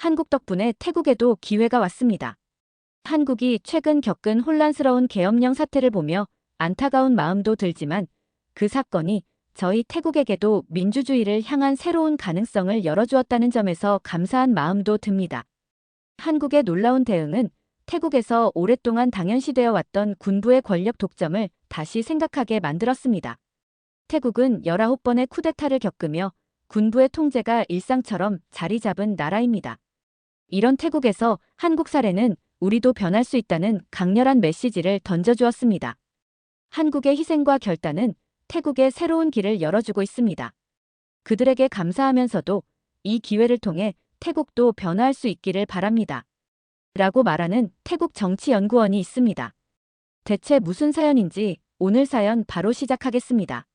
한국 덕분에 태국에도 기회가 왔습니다. 한국이 최근 겪은 혼란스러운 계엄령 사태를 보며 안타까운 마음도 들지만 그 사건이 저희 태국에게도 민주주의를 향한 새로운 가능성을 열어주었다는 점에서 감사한 마음도 듭니다. 한국의 놀라운 대응은 태국에서 오랫동안 당연시되어 왔던 군부의 권력 독점을 다시 생각하게 만들었습니다. 태국은 19번의 쿠데타를 겪으며 군부의 통제가 일상처럼 자리 잡은 나라입니다. 이런 태국에서 한국 사례는 우리도 변할 수 있다는 강렬한 메시지를 던져주었습니다. 한국의 희생과 결단은 태국의 새로운 길을 열어주고 있습니다. 그들에게 감사하면서도 이 기회를 통해 태국도 변화할 수 있기를 바랍니다. 라고 말하는 태국 정치연구원이 있습니다. 대체 무슨 사연인지 오늘 사연 바로 시작하겠습니다.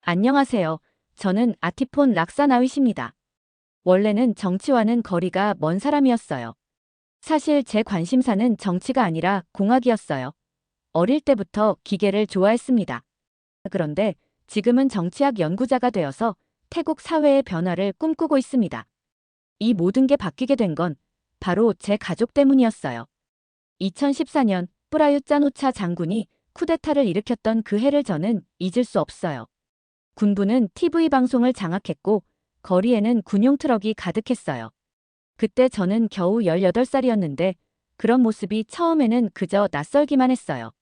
안녕하세요. 저는 아티폰 락사나윗입니다. 원래는 정치와는 거리가 먼 사람이었어요. 사실 제 관심사는 정치가 아니라 공학이었어요. 어릴 때부터 기계를 좋아했습니다. 그런데 지금은 정치학 연구자가 되어서 태국 사회의 변화를 꿈꾸고 있습니다. 이 모든 게 바뀌게 된 건 바로 제 가족 때문이었어요. 2014년 프라윕 짠오차 장군이 쿠데타를 일으켰던 그 해를 저는 잊을 수 없어요. 군부는 TV 방송을 장악했고 거리에는 군용 트럭이 가득했어요. 그때 저는 겨우 18살이었는데 그런 모습이 처음에는 그저 낯설기만 했어요.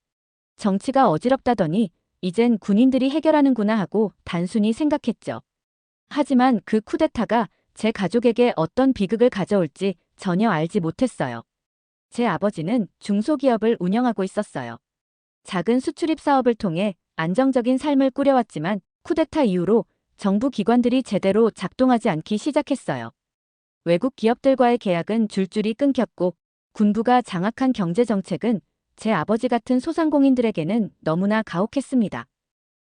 정치가 어지럽다더니 이젠 군인들이 해결하는구나 하고 단순히 생각했죠. 하지만 그 쿠데타가 제 가족에게 어떤 비극을 가져올지 전혀 알지 못했어요. 제 아버지는 중소기업을 운영하고 있었어요. 작은 수출입 사업을 통해 안정적인 삶을 꾸려왔지만 쿠데타 이후로 정부 기관들이 제대로 작동하지 않기 시작했어요. 외국 기업들과의 계약은 줄줄이 끊겼고 군부가 장악한 경제정책은 제 아버지 같은 소상공인들에게는 너무나 가혹했습니다.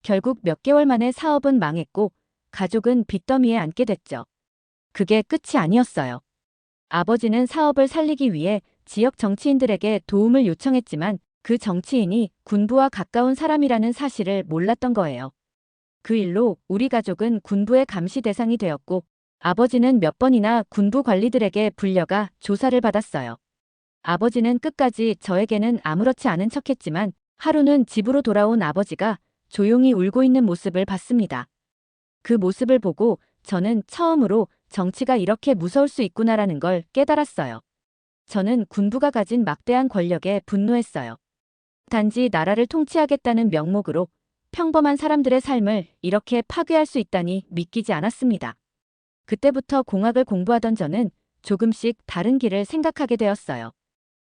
결국 몇 개월 만에 사업은 망했고 가족은 빚더미에 앉게 됐죠. 그게 끝이 아니었어요. 아버지는 사업을 살리기 위해 지역 정치인들에게 도움을 요청했지만 그 정치인이 군부와 가까운 사람이라는 사실을 몰랐던 거예요. 그 일로 우리 가족은 군부의 감시 대상이 되었고 아버지는 몇 번이나 군부 관리들에게 불려가 조사를 받았어요. 아버지는 끝까지 저에게는 아무렇지 않은 척했지만 하루는 집으로 돌아온 아버지가 조용히 울고 있는 모습을 봤습니다. 그 모습을 보고 저는 처음으로 정치가 이렇게 무서울 수 있구나라는 걸 깨달았어요. 저는 군부가 가진 막대한 권력에 분노했어요. 단지 나라를 통치하겠다는 명목으로 평범한 사람들의 삶을 이렇게 파괴할 수 있다니 믿기지 않았습니다. 그때부터 공학을 공부하던 저는 조금씩 다른 길을 생각하게 되었어요.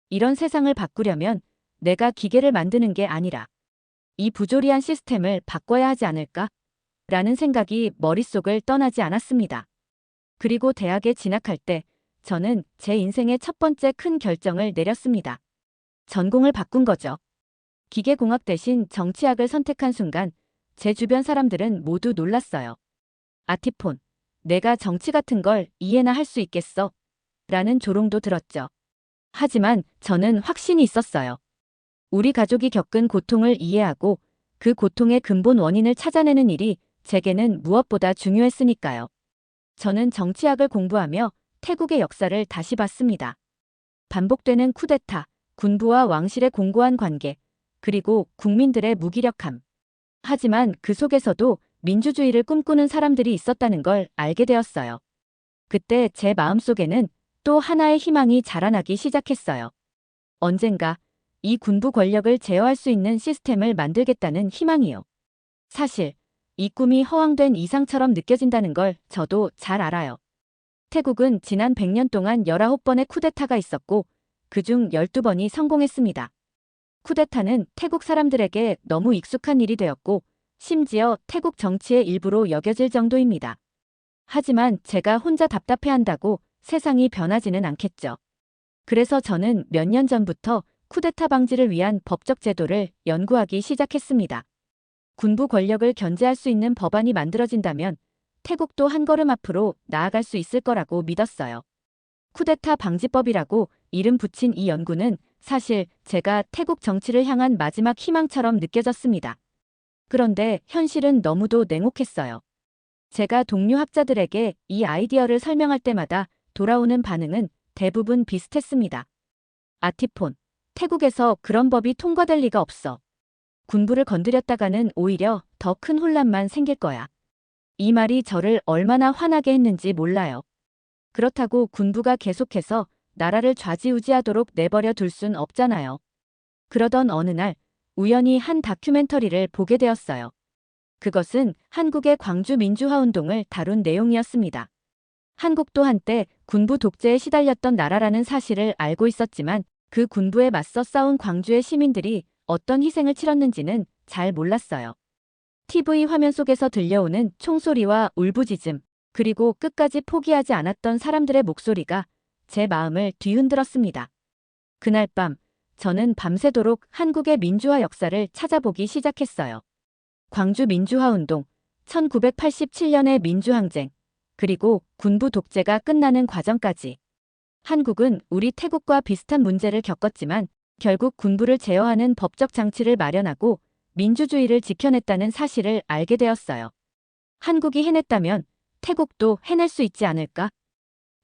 이런 세상을 바꾸려면 내가 기계를 만드는 게 아니라 이 부조리한 시스템을 바꿔야 하지 않을까? 라는 생각이 머릿속을 떠나지 않았습니다. 그리고 대학에 진학할 때 저는 제 인생의 첫 번째 큰 결정을 내렸습니다. 전공을 바꾼 거죠. 기계공학 대신 정치학을 선택한 순간 제 주변 사람들은 모두 놀랐어요. 아티폰, 내가 정치 같은 걸 이해나 할 수 있겠어? 라는 조롱도 들었죠. 하지만 저는 확신이 있었어요. 우리 가족이 겪은 고통을 이해하고 그 고통의 근본 원인을 찾아내는 일이 제게는 무엇보다 중요했으니까요. 저는 정치학을 공부하며 태국의 역사를 다시 봤습니다. 반복되는 쿠데타, 군부와 왕실의 공고한 관계, 그리고 국민들의 무기력함. 하지만 그 속에서도 민주주의를 꿈꾸는 사람들이 있었다는 걸 알게 되었어요. 그때 제 마음속에는 또 하나의 희망이 자라나기 시작했어요. 언젠가 이 군부 권력을 제어할 수 있는 시스템을 만들겠다는 희망이요. 사실 이 꿈이 허황된 이상처럼 느껴진다는 걸 저도 잘 알아요. 태국은 지난 100년 동안 19번의 쿠데타가 있었고 그중 12번이 성공했습니다. 쿠데타는 태국 사람들에게 너무 익숙한 일이 되었고 심지어 태국 정치의 일부로 여겨질 정도입니다. 하지만 제가 혼자 답답해한다고 세상이 변하지는 않겠죠. 그래서 저는 몇 년 전부터 쿠데타 방지를 위한 법적 제도를 연구하기 시작했습니다. 군부 권력을 견제할 수 있는 법안이 만들어진다면 태국도 한 걸음 앞으로 나아갈 수 있을 거라고 믿었어요. 쿠데타 방지법이라고 이름 붙인 이 연구는 사실 제가 태국 정치를 향한 마지막 희망처럼 느껴졌습니다. 그런데 현실은 너무도 냉혹했어요. 제가 동료 학자들에게 이 아이디어를 설명할 때마다 돌아오는 반응은 대부분 비슷했습니다. 아티폰, 태국에서 그런 법이 통과될 리가 없어. 군부를 건드렸다가는 오히려 더 큰 혼란만 생길 거야. 이 말이 저를 얼마나 화나게 했는지 몰라요. 그렇다고 군부가 계속해서 나라를 좌지우지하도록 내버려 둘 순 없잖아요. 그러던 어느 날 우연히 한 다큐멘터리를 보게 되었어요. 그것은 한국의 광주 민주화운동을 다룬 내용이었습니다. 한국도 한때 군부 독재에 시달렸던 나라라는 사실을 알고 있었지만 그 군부에 맞서 싸운 광주의 시민들이 어떤 희생을 치렀는지는 잘 몰랐어요. TV 화면 속에서 들려오는 총소리와 울부짖음, 그리고 끝까지 포기하지 않았던 사람들의 목소리가 제 마음을 뒤흔들었습니다. 그날 밤, 저는 밤새도록 한국의 민주화 역사를 찾아보기 시작했어요. 광주 민주화운동, 1987년의 민주항쟁, 그리고 군부 독재가 끝나는 과정까지. 한국은 우리 태국과 비슷한 문제를 겪었지만 결국 군부를 제어하는 법적 장치를 마련하고 민주주의를 지켜냈다는 사실을 알게 되었어요. 한국이 해냈다면 태국도 해낼 수 있지 않을까?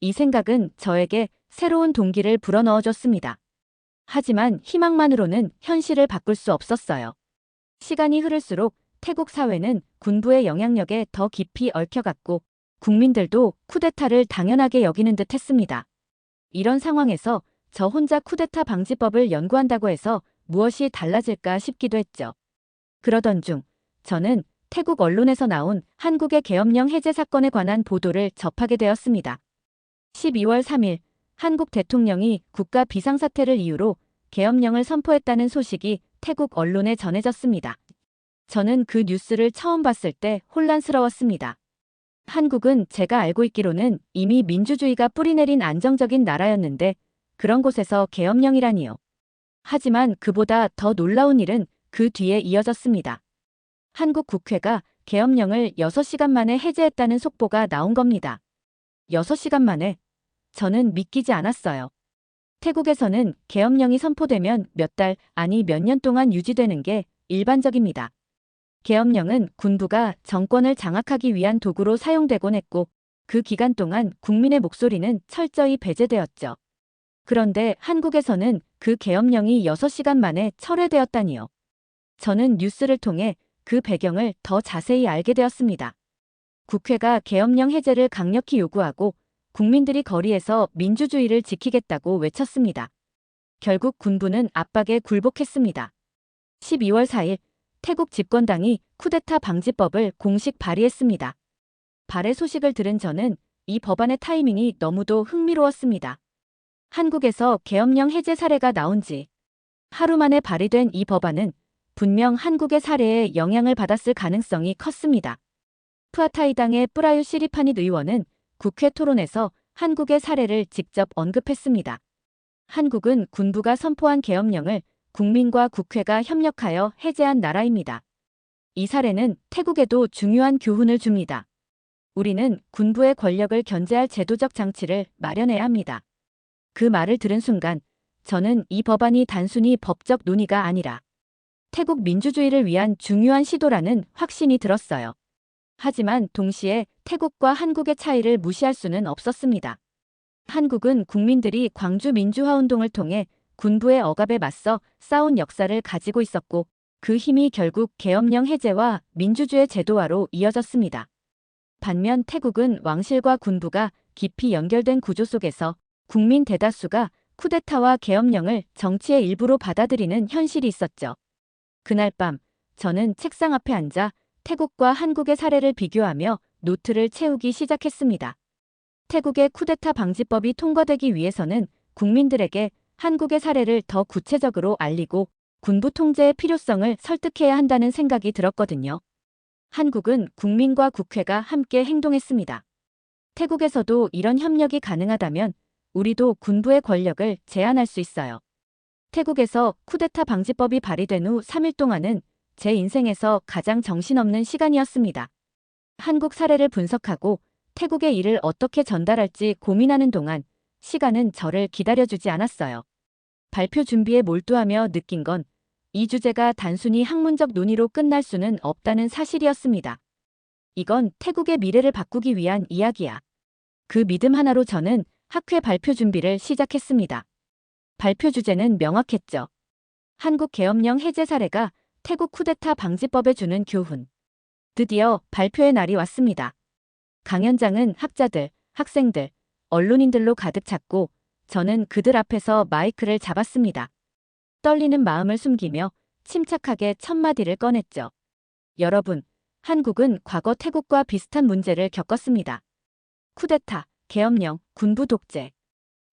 이 생각은 저에게 새로운 동기를 불어넣어줬습니다. 하지만 희망만으로는 현실을 바꿀 수 없었어요. 시간이 흐를수록 태국 사회는 군부의 영향력에 더 깊이 얽혀갔고 국민들도 쿠데타를 당연하게 여기는 듯 했습니다. 이런 상황에서 저 혼자 쿠데타 방지법을 연구한다고 해서 무엇이 달라질까 싶기도 했죠. 그러던 중 저는 태국 언론에서 나온 한국의 계엄령 해제 사건에 관한 보도를 접하게 되었습니다. 12월 3일 한국 대통령이 국가 비상사태를 이유로 계엄령을 선포했다는 소식이 태국 언론에 전해졌습니다. 저는 그 뉴스를 처음 봤을 때 혼란스러웠습니다. 한국은 제가 알고 있기로는 이미 민주주의가 뿌리내린 안정적인 나라였는데 그런 곳에서 계엄령이라니요. 하지만 그보다 더 놀라운 일은 그 뒤에 이어졌습니다. 한국 국회가 계엄령을 6시간 만에 해제했다는 속보가 나온 겁니다. 6시간 만에? 저는 믿기지 않았어요. 태국에서는 계엄령이 선포되면 몇 달, 아니 몇 년 동안 유지되는 게 일반적입니다. 계엄령은 군부가 정권을 장악하기 위한 도구로 사용되곤 했고 그 기간 동안 국민의 목소리는 철저히 배제되었죠. 그런데 한국에서는 그 계엄령이 6시간 만에 철회되었다니요. 저는 뉴스를 통해 그 배경을 더 자세히 알게 되었습니다. 국회가 계엄령 해제를 강력히 요구하고 국민들이 거리에서 민주주의를 지키겠다고 외쳤습니다. 결국 군부는 압박에 굴복했습니다. 12월 4일 태국 집권당이 쿠데타 방지법을 공식 발의했습니다. 발의 소식을 들은 저는 이 법안의 타이밍이 너무도 흥미로웠습니다. 한국에서 계엄령 해제 사례가 나온 지 하루 만에 발의된 이 법안은 분명 한국의 사례에 영향을 받았을 가능성이 컸습니다. 푸아타이당의 뿌라유 시리파닛 의원은 국회 토론에서 한국의 사례를 직접 언급했습니다. 한국은 군부가 선포한 계엄령을 국민과 국회가 협력하여 해제한 나라입니다. 이 사례는 태국에도 중요한 교훈을 줍니다. 우리는 군부의 권력을 견제할 제도적 장치를 마련해야 합니다. 그 말을 들은 순간 저는 이 법안이 단순히 법적 논의가 아니라 태국 민주주의를 위한 중요한 시도라는 확신이 들었어요. 하지만 동시에 태국과 한국의 차이를 무시할 수는 없었습니다. 한국은 국민들이 광주 민주화운동을 통해 군부의 억압에 맞서 싸운 역사를 가지고 있었고 그 힘이 결국 계엄령 해제와 민주주의 제도화로 이어졌습니다. 반면 태국은 왕실과 군부가 깊이 연결된 구조 속에서 국민 대다수가 쿠데타와 계엄령을 정치의 일부로 받아들이는 현실이 있었죠. 그날 밤 저는 책상 앞에 앉아 태국과 한국의 사례를 비교하며 노트를 채우기 시작했습니다. 태국의 쿠데타 방지법이 통과되기 위해서는 국민들에게 한국의 사례를 더 구체적으로 알리고 군부 통제의 필요성을 설득해야 한다는 생각이 들었거든요. 한국은 국민과 국회가 함께 행동했습니다. 태국에서도 이런 협력이 가능하다면 우리도 군부의 권력을 제한할 수 있어요. 태국에서 쿠데타 방지법이 발의된 후 3일 동안은 제 인생에서 가장 정신없는 시간이었습니다. 한국 사례를 분석하고 태국의 일을 어떻게 전달할지 고민하는 동안 시간은 저를 기다려주지 않았어요. 발표 준비에 몰두하며 느낀 건 이 주제가 단순히 학문적 논의로 끝날 수는 없다는 사실이었습니다. 이건 태국의 미래를 바꾸기 위한 이야기야. 그 믿음 하나로 저는 학회 발표 준비를 시작했습니다. 발표 주제는 명확했죠. 한국 계엄령 해제 사례가 태국 쿠데타 방지법에 주는 교훈. 드디어 발표의 날이 왔습니다. 강연장은 학자들, 학생들, 언론인들로 가득 찼고 저는 그들 앞에서 마이크를 잡았습니다. 떨리는 마음을 숨기며 침착하게 첫 마디를 꺼냈죠. 여러분, 한국은 과거 태국과 비슷한 문제를 겪었습니다. 쿠데타, 계엄령, 군부 독재.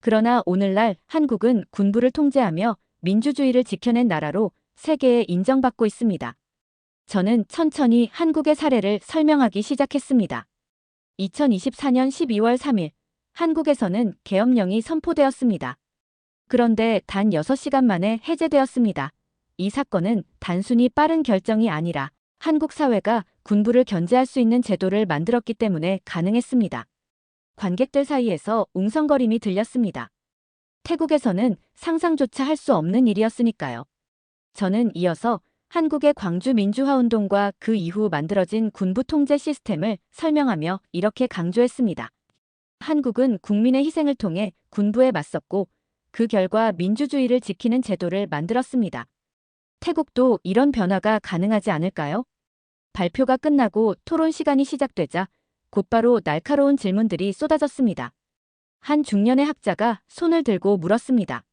그러나 오늘날 한국은 군부를 통제하며 민주주의를 지켜낸 나라로 세계에 인정받고 있습니다. 저는 천천히 한국의 사례를 설명하기 시작했습니다. 2024년 12월 3일, 한국에서는 계엄령이 선포되었습니다. 그런데 단 6시간 만에 해제되었습니다. 이 사건은 단순히 빠른 결정이 아니라 한국 사회가 군부를 견제할 수 있는 제도를 만들었기 때문에 가능했습니다. 관객들 사이에서 웅성거림이 들렸습니다. 태국에서는 상상조차 할 수 없는 일이었으니까요. 저는 이어서 한국의 광주 민주화운동과 그 이후 만들어진 군부 통제 시스템을 설명하며 이렇게 강조했습니다. 한국은 국민의 희생을 통해 군부에 맞섰고 그 결과 민주주의를 지키는 제도를 만들었습니다. 태국도 이런 변화가 가능하지 않을까요? 발표가 끝나고 토론 시간이 시작되자 곧바로 날카로운 질문들이 쏟아졌습니다. 한 중년의 학자가 손을 들고 물었습니다.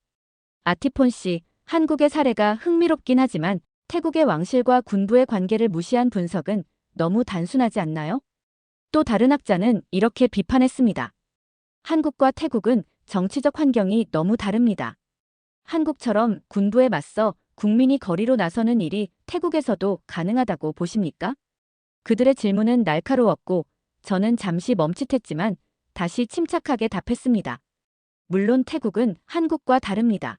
아티폰 씨, 한국의 사례가 흥미롭긴 하지만 태국의 왕실과 군부의 관계를 무시한 분석은 너무 단순하지 않나요? 또 다른 학자는 이렇게 비판했습니다. 한국과 태국은 정치적 환경이 너무 다릅니다. 한국처럼 군부에 맞서 국민이 거리로 나서는 일이 태국에서도 가능하다고 보십니까? 그들의 질문은 날카로웠고 저는 잠시 멈칫했지만 다시 침착하게 답했습니다. 물론 태국은 한국과 다릅니다.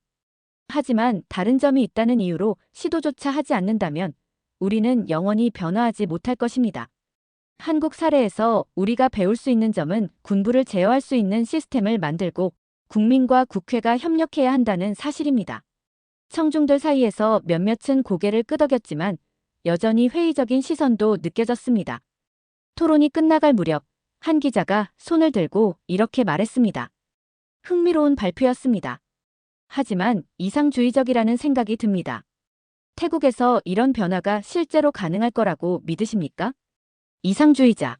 하지만 다른 점이 있다는 이유로 시도조차 하지 않는다면 우리는 영원히 변화하지 못할 것입니다. 한국 사례에서 우리가 배울 수 있는 점은 군부를 제어할 수 있는 시스템을 만들고 국민과 국회가 협력해야 한다는 사실입니다. 청중들 사이에서 몇몇은 고개를 끄덕였지만 여전히 회의적인 시선도 느껴졌습니다. 토론이 끝나갈 무렵 한 기자가 손을 들고 이렇게 말했습니다. 흥미로운 발표였습니다. 하지만 이상주의적이라는 생각이 듭니다. 태국에서 이런 변화가 실제로 가능할 거라고 믿으십니까? 이상주의자.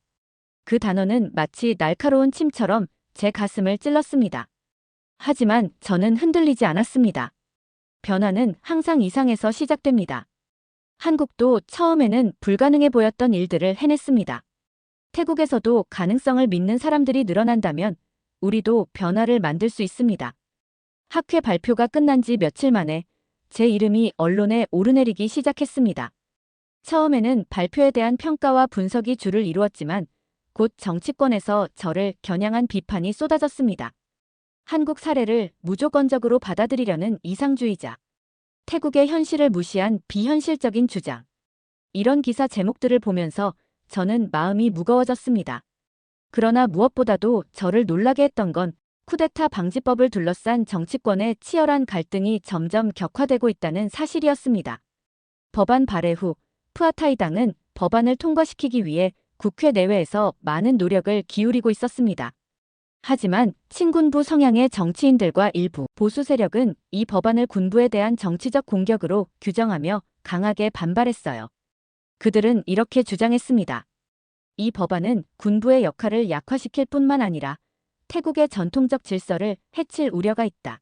그 단어는 마치 날카로운 침처럼 제 가슴을 찔렀습니다. 하지만 저는 흔들리지 않았습니다. 변화는 항상 이상에서 시작됩니다. 한국도 처음에는 불가능해 보였던 일들을 해냈습니다. 태국에서도 가능성을 믿는 사람들이 늘어난다면 우리도 변화를 만들 수 있습니다. 학회 발표가 끝난 지 며칠 만에 제 이름이 언론에 오르내리기 시작했습니다. 처음에는 발표에 대한 평가와 분석이 주를 이루었지만 곧 정치권에서 저를 겨냥한 비판이 쏟아졌습니다. 한국 사례를 무조건적으로 받아들이려는 이상주의자. 태국의 현실을 무시한 비현실적인 주장. 이런 기사 제목들을 보면서 저는 마음이 무거워졌습니다. 그러나 무엇보다도 저를 놀라게 했던 건 쿠데타 방지법을 둘러싼 정치권의 치열한 갈등이 점점 격화되고 있다는 사실이었습니다. 법안 발의 후 푸아타이당은 법안을 통과시키기 위해 국회 내외에서 많은 노력을 기울이고 있었습니다. 하지만 친군부 성향의 정치인들과 일부 보수 세력은 이 법안을 군부에 대한 정치적 공격으로 규정하며 강하게 반발했어요. 그들은 이렇게 주장했습니다. 이 법안은 군부의 역할을 약화시킬 뿐만 아니라 태국의 전통적 질서를 해칠 우려가 있다.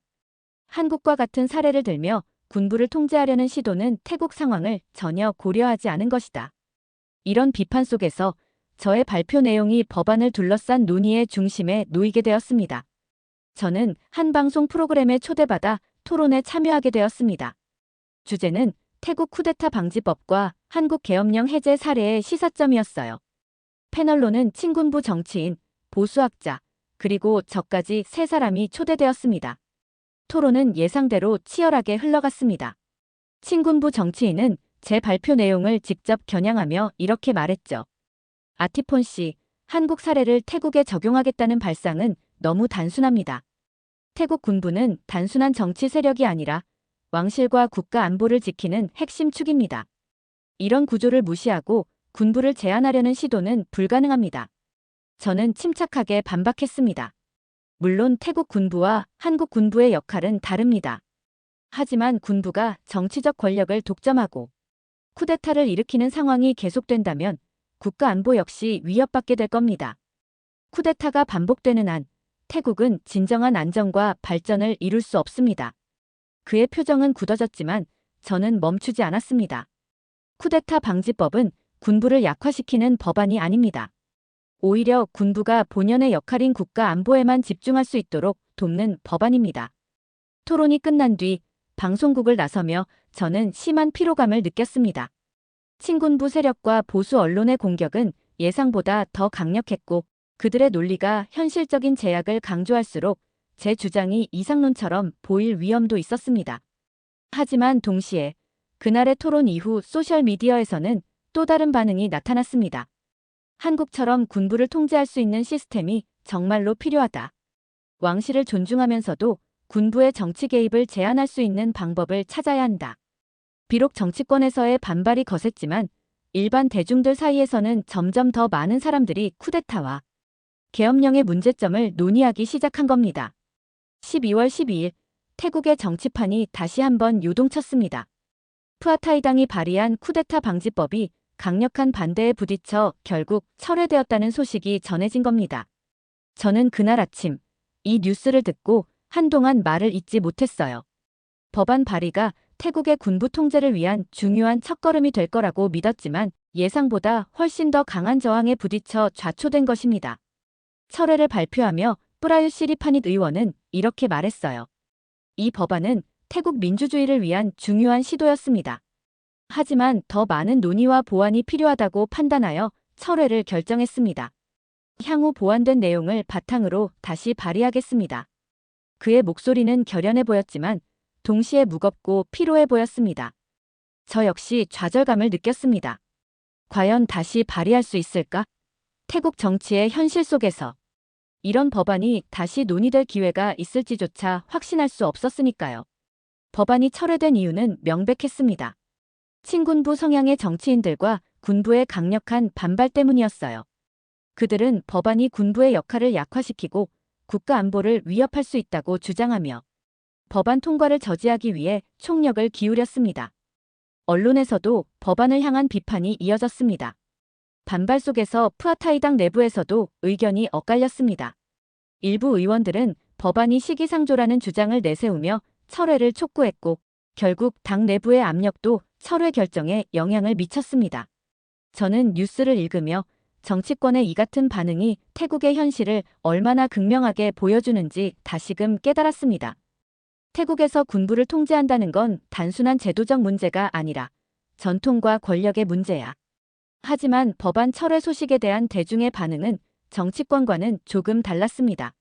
한국과 같은 사례를 들며 군부를 통제하려는 시도는 태국 상황을 전혀 고려하지 않은 것이다. 이런 비판 속에서 저의 발표 내용이 법안을 둘러싼 논의의 중심에 놓이게 되었습니다. 저는 한 방송 프로그램에 초대받아 토론에 참여하게 되었습니다. 주제는 태국 쿠데타 방지법과 한국 계엄령 해제 사례의 시사점이었어요. 패널로는 친군부 정치인, 보수학자, 그리고 저까지 3사람이 초대되었습니다. 토론은 예상대로 치열하게 흘러갔습니다. 친군부 정치인은 제 발표 내용을 직접 겨냥하며 이렇게 말했죠. 아티폰 씨, 한국 사례를 태국에 적용하겠다는 발상은 너무 단순합니다. 태국 군부는 단순한 정치 세력이 아니라 왕실과 국가 안보를 지키는 핵심 축입니다. 이런 구조를 무시하고 군부를 제한하려는 시도는 불가능합니다. 저는 침착하게 반박했습니다. 물론 태국 군부와 한국 군부의 역할은 다릅니다. 하지만 군부가 정치적 권력을 독점하고 쿠데타를 일으키는 상황이 계속된다면 국가 안보 역시 위협받게 될 겁니다. 쿠데타가 반복되는 한 태국은 진정한 안정과 발전을 이룰 수 없습니다. 그의 표정은 굳어졌지만 저는 멈추지 않았습니다. 쿠데타 방지법은 군부를 약화시키는 법안이 아닙니다. 오히려 군부가 본연의 역할인 국가 안보에만 집중할 수 있도록 돕는 법안입니다. 토론이 끝난 뒤 방송국을 나서며 저는 심한 피로감을 느꼈습니다. 친군부 세력과 보수 언론의 공격은 예상보다 더 강력했고 그들의 논리가 현실적인 제약을 강조할수록 제 주장이 이상론처럼 보일 위험도 있었습니다. 하지만 동시에 그날의 토론 이후 소셜미디어에서는 또 다른 반응이 나타났습니다. 한국처럼 군부를 통제할 수 있는 시스템이 정말로 필요하다. 왕실을 존중하면서도 군부의 정치 개입을 제한할 수 있는 방법을 찾아야 한다. 비록 정치권에서의 반발이 거셌지만 일반 대중들 사이에서는 점점 더 많은 사람들이 쿠데타와 계엄령의 문제점을 논의하기 시작한 겁니다. 12월 12일 태국의 정치판이 다시 한번 요동쳤습니다. 푸아타이당이 발의한 쿠데타 방지법이 강력한 반대에 부딪혀 결국 철회되었다는 소식이 전해진 겁니다. 저는 그날 아침 이 뉴스를 듣고 한동안 말을 잇지 못했어요. 법안 발의가 태국의 군부 통제를 위한 중요한 첫걸음이 될 거라고 믿었지만 예상보다 훨씬 더 강한 저항에 부딪혀 좌초된 것입니다. 철회를 발표하며 프라유 시리파닛 의원은 이렇게 말했어요. 이 법안은 태국 민주주의를 위한 중요한 시도였습니다. 하지만 더 많은 논의와 보완이 필요하다고 판단하여 철회를 결정했습니다. 향후 보완된 내용을 바탕으로 다시 발의하겠습니다. 그의 목소리는 결연해 보였지만 동시에 무겁고 피로해 보였습니다. 저 역시 좌절감을 느꼈습니다. 과연 다시 발의할 수 있을까? 태국 정치의 현실 속에서 이런 법안이 다시 논의될 기회가 있을지조차 확신할 수 없었으니까요. 법안이 철회된 이유는 명백했습니다. 친군부 성향의 정치인들과 군부의 강력한 반발 때문이었어요. 그들은 법안이 군부의 역할을 약화시키고 국가 안보를 위협할 수 있다고 주장하며 법안 통과를 저지하기 위해 총력을 기울였습니다. 언론에서도 법안을 향한 비판이 이어졌습니다. 반발 속에서 푸아타이당 내부에서도 의견이 엇갈렸습니다. 일부 의원들은 법안이 시기상조라는 주장을 내세우며 철회를 촉구했고 결국 당 내부의 압력도 철회 결정에 영향을 미쳤습니다. 저는 뉴스를 읽으며 정치권의 이 같은 반응이 태국의 현실을 얼마나 극명하게 보여주는지 다시금 깨달았습니다. 태국에서 군부를 통제한다는 건 단순한 제도적 문제가 아니라 전통과 권력의 문제야. 하지만 법안 철회 소식에 대한 대중의 반응은 정치권과는 조금 달랐습니다.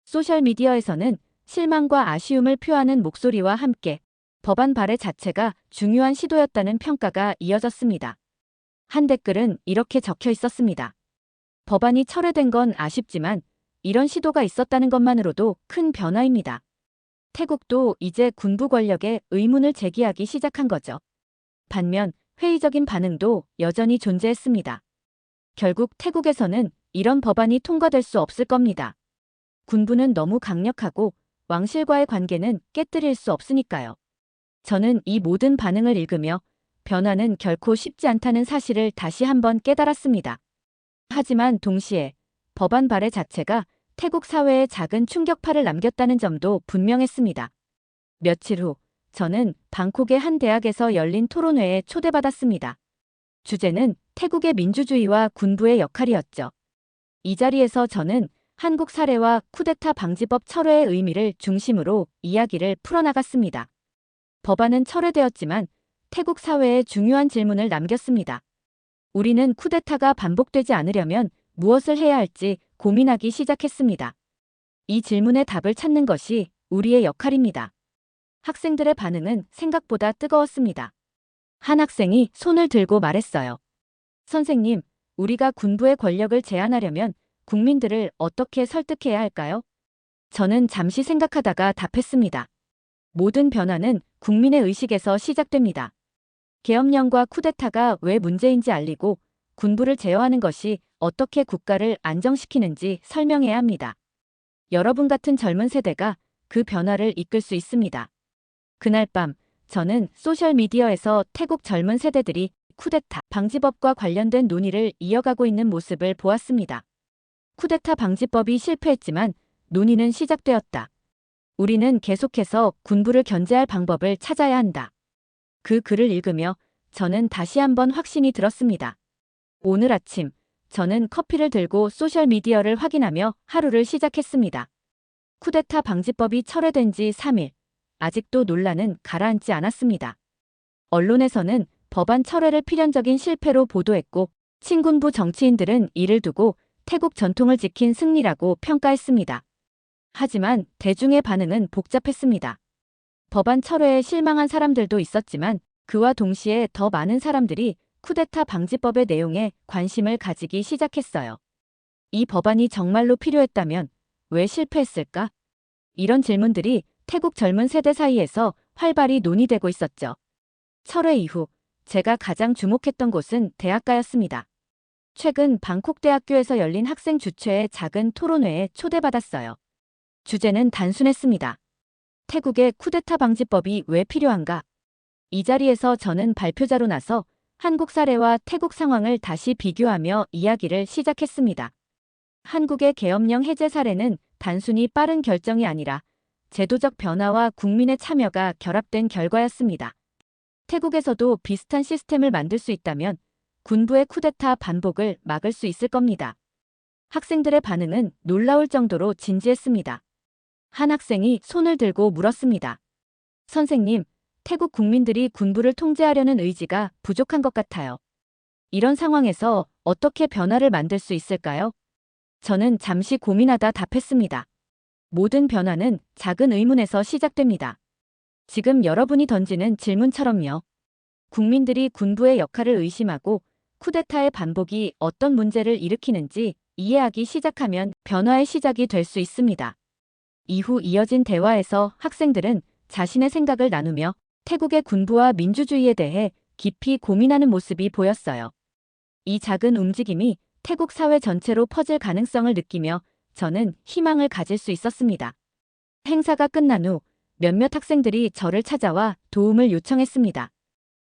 소셜미디어에서는 실망과 아쉬움을 표하는 목소리와 함께 법안 발의 자체가 중요한 시도였다는 평가가 이어졌습니다. 한 댓글은 이렇게 적혀 있었습니다. 법안이 철회된 건 아쉽지만 이런 시도가 있었다는 것만으로도 큰 변화입니다. 태국도 이제 군부 권력에 의문을 제기하기 시작한 거죠. 반면 회의적인 반응도 여전히 존재했습니다. 결국 태국에서는 이런 법안이 통과될 수 없을 겁니다. 군부는 너무 강력하고 왕실과의 관계는 깨뜨릴 수 없으니까요. 저는 이 모든 반응을 읽으며 변화는 결코 쉽지 않다는 사실을 다시 한번 깨달았습니다. 하지만 동시에 법안 발의 자체가 태국 사회에 작은 충격파를 남겼다는 점도 분명했습니다. 며칠 후 저는 방콕의 한 대학에서 열린 토론회에 초대받았습니다. 주제는 태국의 민주주의와 군부의 역할이었죠. 이 자리에서 저는 한국 사례와 쿠데타 방지법 철회의 의미를 중심으로 이야기를 풀어나갔습니다. 법안은 철회되었지만 태국 사회에 중요한 질문을 남겼습니다. 우리는 쿠데타가 반복되지 않으려면 무엇을 해야 할지 고민하기 시작했습니다. 이 질문의 답을 찾는 것이 우리의 역할입니다. 학생들의 반응은 생각보다 뜨거웠습니다. 한 학생이 손을 들고 말했어요. 선생님, 우리가 군부의 권력을 제한하려면 국민들을 어떻게 설득해야 할까요? 저는 잠시 생각하다가 답했습니다. 모든 변화는 국민의 의식에서 시작됩니다. 계엄령과 쿠데타가 왜 문제인지 알리고 군부를 제어하는 것이 어떻게 국가를 안정시키는지 설명해야 합니다. 여러분 같은 젊은 세대가 그 변화를 이끌 수 있습니다. 그날 밤, 저는 소셜미디어에서 태국 젊은 세대들이 쿠데타 방지법과 관련된 논의를 이어가고 있는 모습을 보았습니다. 쿠데타 방지법이 실패했지만 논의는 시작되었다. 우리는 계속해서 군부를 견제할 방법을 찾아야 한다. 그 글을 읽으며 저는 다시 한번 확신이 들었습니다. 오늘 아침, 저는 커피를 들고 소셜미디어를 확인하며 하루를 시작했습니다. 쿠데타 방지법이 철회된 지 3일. 아직도 논란은 가라앉지 않았습니다. 언론에서는 법안 철회를 필연적인 실패로 보도했고, 친군부 정치인들은 이를 두고 태국 전통을 지킨 승리라고 평가했습니다. 하지만 대중의 반응은 복잡했습니다. 법안 철회에 실망한 사람들도 있었지만 그와 동시에 더 많은 사람들이 쿠데타 방지법의 내용에 관심을 가지기 시작했어요. 이 법안이 정말로 필요했다면 왜 실패했을까? 이런 질문들이 태국 젊은 세대 사이에서 활발히 논의되고 있었죠. 철회 이후 제가 가장 주목했던 곳은 대학가였습니다. 최근 방콕 대학교에서 열린 학생 주최의 작은 토론회에 초대받았어요. 주제는 단순했습니다. 태국의 쿠데타 방지법이 왜 필요한가? 이 자리에서 저는 발표자로 나서 한국 사례와 태국 상황을 다시 비교하며 이야기를 시작했습니다. 한국의 계엄령 해제 사례는 단순히 빠른 결정이 아니라 제도적 변화와 국민의 참여가 결합된 결과였습니다. 태국에서도 비슷한 시스템을 만들 수 있다면 군부의 쿠데타 반복을 막을 수 있을 겁니다. 학생들의 반응은 놀라울 정도로 진지했습니다. 한 학생이 손을 들고 물었습니다. 선생님, 태국 국민들이 군부를 통제하려는 의지가 부족한 것 같아요. 이런 상황에서 어떻게 변화를 만들 수 있을까요? 저는 잠시 고민하다 답했습니다. 모든 변화는 작은 의문에서 시작됩니다. 지금 여러분이 던지는 질문처럼요. 국민들이 군부의 역할을 의심하고 쿠데타의 반복이 어떤 문제를 일으키는지 이해하기 시작하면 변화의 시작이 될 수 있습니다. 이후 이어진 대화에서 학생들은 자신의 생각을 나누며 태국의 군부와 민주주의에 대해 깊이 고민하는 모습이 보였어요. 이 작은 움직임이 태국 사회 전체로 퍼질 가능성을 느끼며 저는 희망을 가질 수 있었습니다. 행사가 끝난 후 몇몇 학생들이 저를 찾아와 도움을 요청했습니다.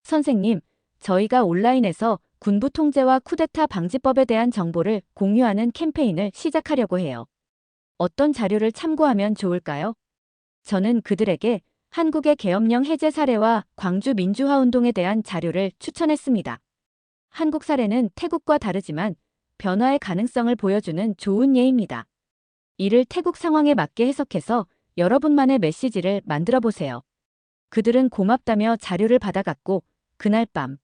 선생님, 저희가 온라인에서 군부 통제와 쿠데타 방지법에 대한 정보를 공유하는 캠페인을 시작하려고 해요. 어떤 자료를 참고하면 좋을까요? 저는 그들에게 한국의 계엄령 해제 사례와 광주 민주화운동에 대한 자료를 추천했습니다. 한국 사례는 태국과 다르지만 변화의 가능성을 보여주는 좋은 예입니다. 이를 태국 상황에 맞게 해석해서 여러분만의 메시지를 만들어 보세요. 그들은 고맙다며 자료를 받아갔고 그날 밤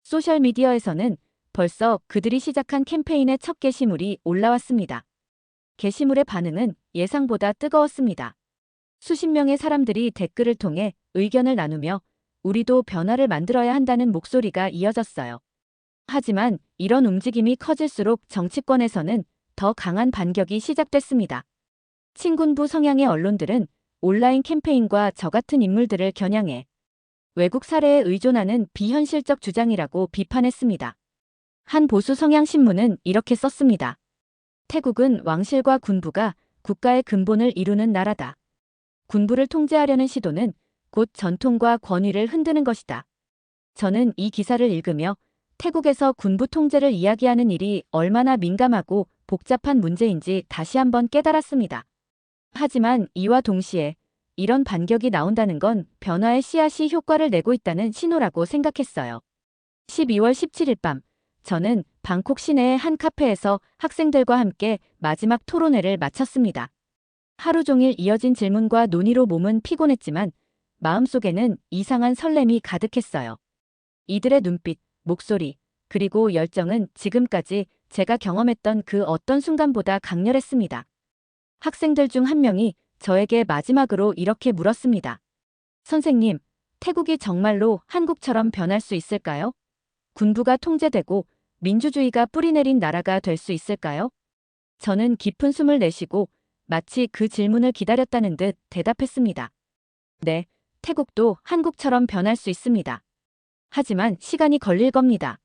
소셜미디어에서는 벌써 그들이 시작한 캠페인의 첫 게시물이 올라왔습니다. 게시물의 반응은 예상보다 뜨거웠습니다. 수십 명의 사람들이 댓글을 통해 의견을 나누며 우리도 변화를 만들어야 한다는 목소리가 이어졌어요. 하지만 이런 움직임이 커질수록 정치권에서는 더 강한 반격이 시작됐습니다. 친군부 성향의 언론들은 온라인 캠페인과 저 같은 인물들을 겨냥해 외국 사례에 의존하는 비현실적 주장이라고 비판했습니다. 한 보수 성향 신문은 이렇게 썼습니다. 태국은 왕실과 군부가 국가의 근본을 이루는 나라다. 군부를 통제하려는 시도는 곧 전통과 권위를 흔드는 것이다. 저는 이 기사를 읽으며 태국에서 군부 통제를 이야기하는 일이 얼마나 민감하고 복잡한 문제인지 다시 한번 깨달았습니다. 하지만 이와 동시에 이런 반격이 나온다는 건 변화의 씨앗이 효과를 내고 있다는 신호라고 생각했어요. 12월 17일 밤, 저는 방콕 시내의 한 카페에서 학생들과 함께 마지막 토론회를 마쳤습니다. 하루 종일 이어진 질문과 논의로 몸은 피곤했지만 마음속에는 이상한 설렘이 가득했어요. 이들의 눈빛, 목소리, 그리고 열정은 지금까지 제가 경험했던 그 어떤 순간보다 강렬했습니다. 학생들 중 한 명이 저에게 마지막으로 이렇게 물었습니다. 선생님, 태국이 정말로 한국처럼 변할 수 있을까요? 군부가 통제되고 민주주의가 뿌리내린 나라가 될 수 있을까요? 저는 깊은 숨을 내쉬고 마치 그 질문을 기다렸다는 듯 대답했습니다. 네, 태국도 한국처럼 변할 수 있습니다. 하지만 시간이 걸릴 겁니다.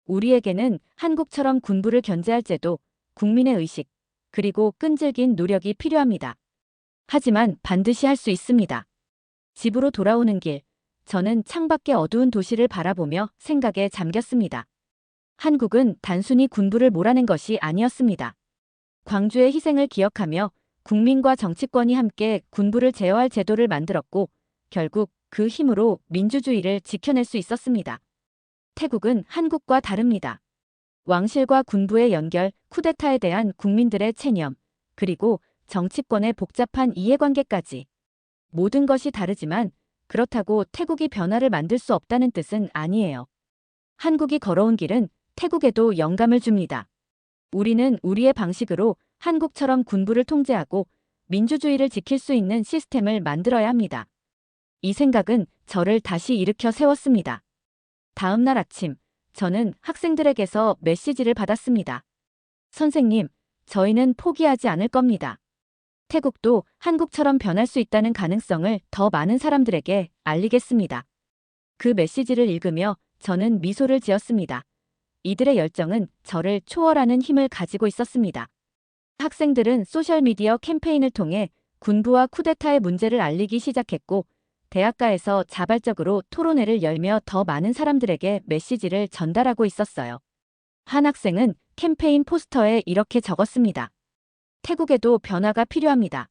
우리에게는 한국처럼 군부를 견제할 제도, 국민의 의식, 그리고 끈질긴 노력이 필요합니다. 하지만 반드시 할 수 있습니다. 집으로 돌아오는 길, 저는 창밖의 어두운 도시를 바라보며 생각에 잠겼습니다. 한국은 단순히 군부를 몰아낸 것이 아니었습니다. 광주의 희생을 기억하며 국민과 정치권이 함께 군부를 제어할 제도를 만들었고 결국 그 힘으로 민주주의를 지켜낼 수 있었습니다. 태국은 한국과 다릅니다. 왕실과 군부의 연결, 쿠데타에 대한 국민들의 체념, 그리고 정치권의 복잡한 이해관계까지 모든 것이 다르지만 그렇다고 태국이 변화를 만들 수 없다는 뜻은 아니에요. 한국이 걸어온 길은 태국에도 영감을 줍니다. 우리는 우리의 방식으로 한국처럼 군부를 통제하고 민주주의를 지킬 수 있는 시스템을 만들어야 합니다. 이 생각은 저를 다시 일으켜 세웠습니다. 다음 날 아침, 저는 학생들에게서 메시지를 받았습니다. 선생님, 저희는 포기하지 않을 겁니다. 태국도 한국처럼 변할 수 있다는 가능성을 더 많은 사람들에게 알리겠습니다. 그 메시지를 읽으며 저는 미소를 지었습니다. 이들의 열정은 저를 초월하는 힘을 가지고 있었습니다. 학생들은 소셜미디어 캠페인을 통해 군부와 쿠데타의 문제를 알리기 시작했고 대학가에서 자발적으로 토론회를 열며 더 많은 사람들에게 메시지를 전달하고 있었어요. 한 학생은 캠페인 포스터에 이렇게 적었습니다. 태국에도 변화가 필요합니다.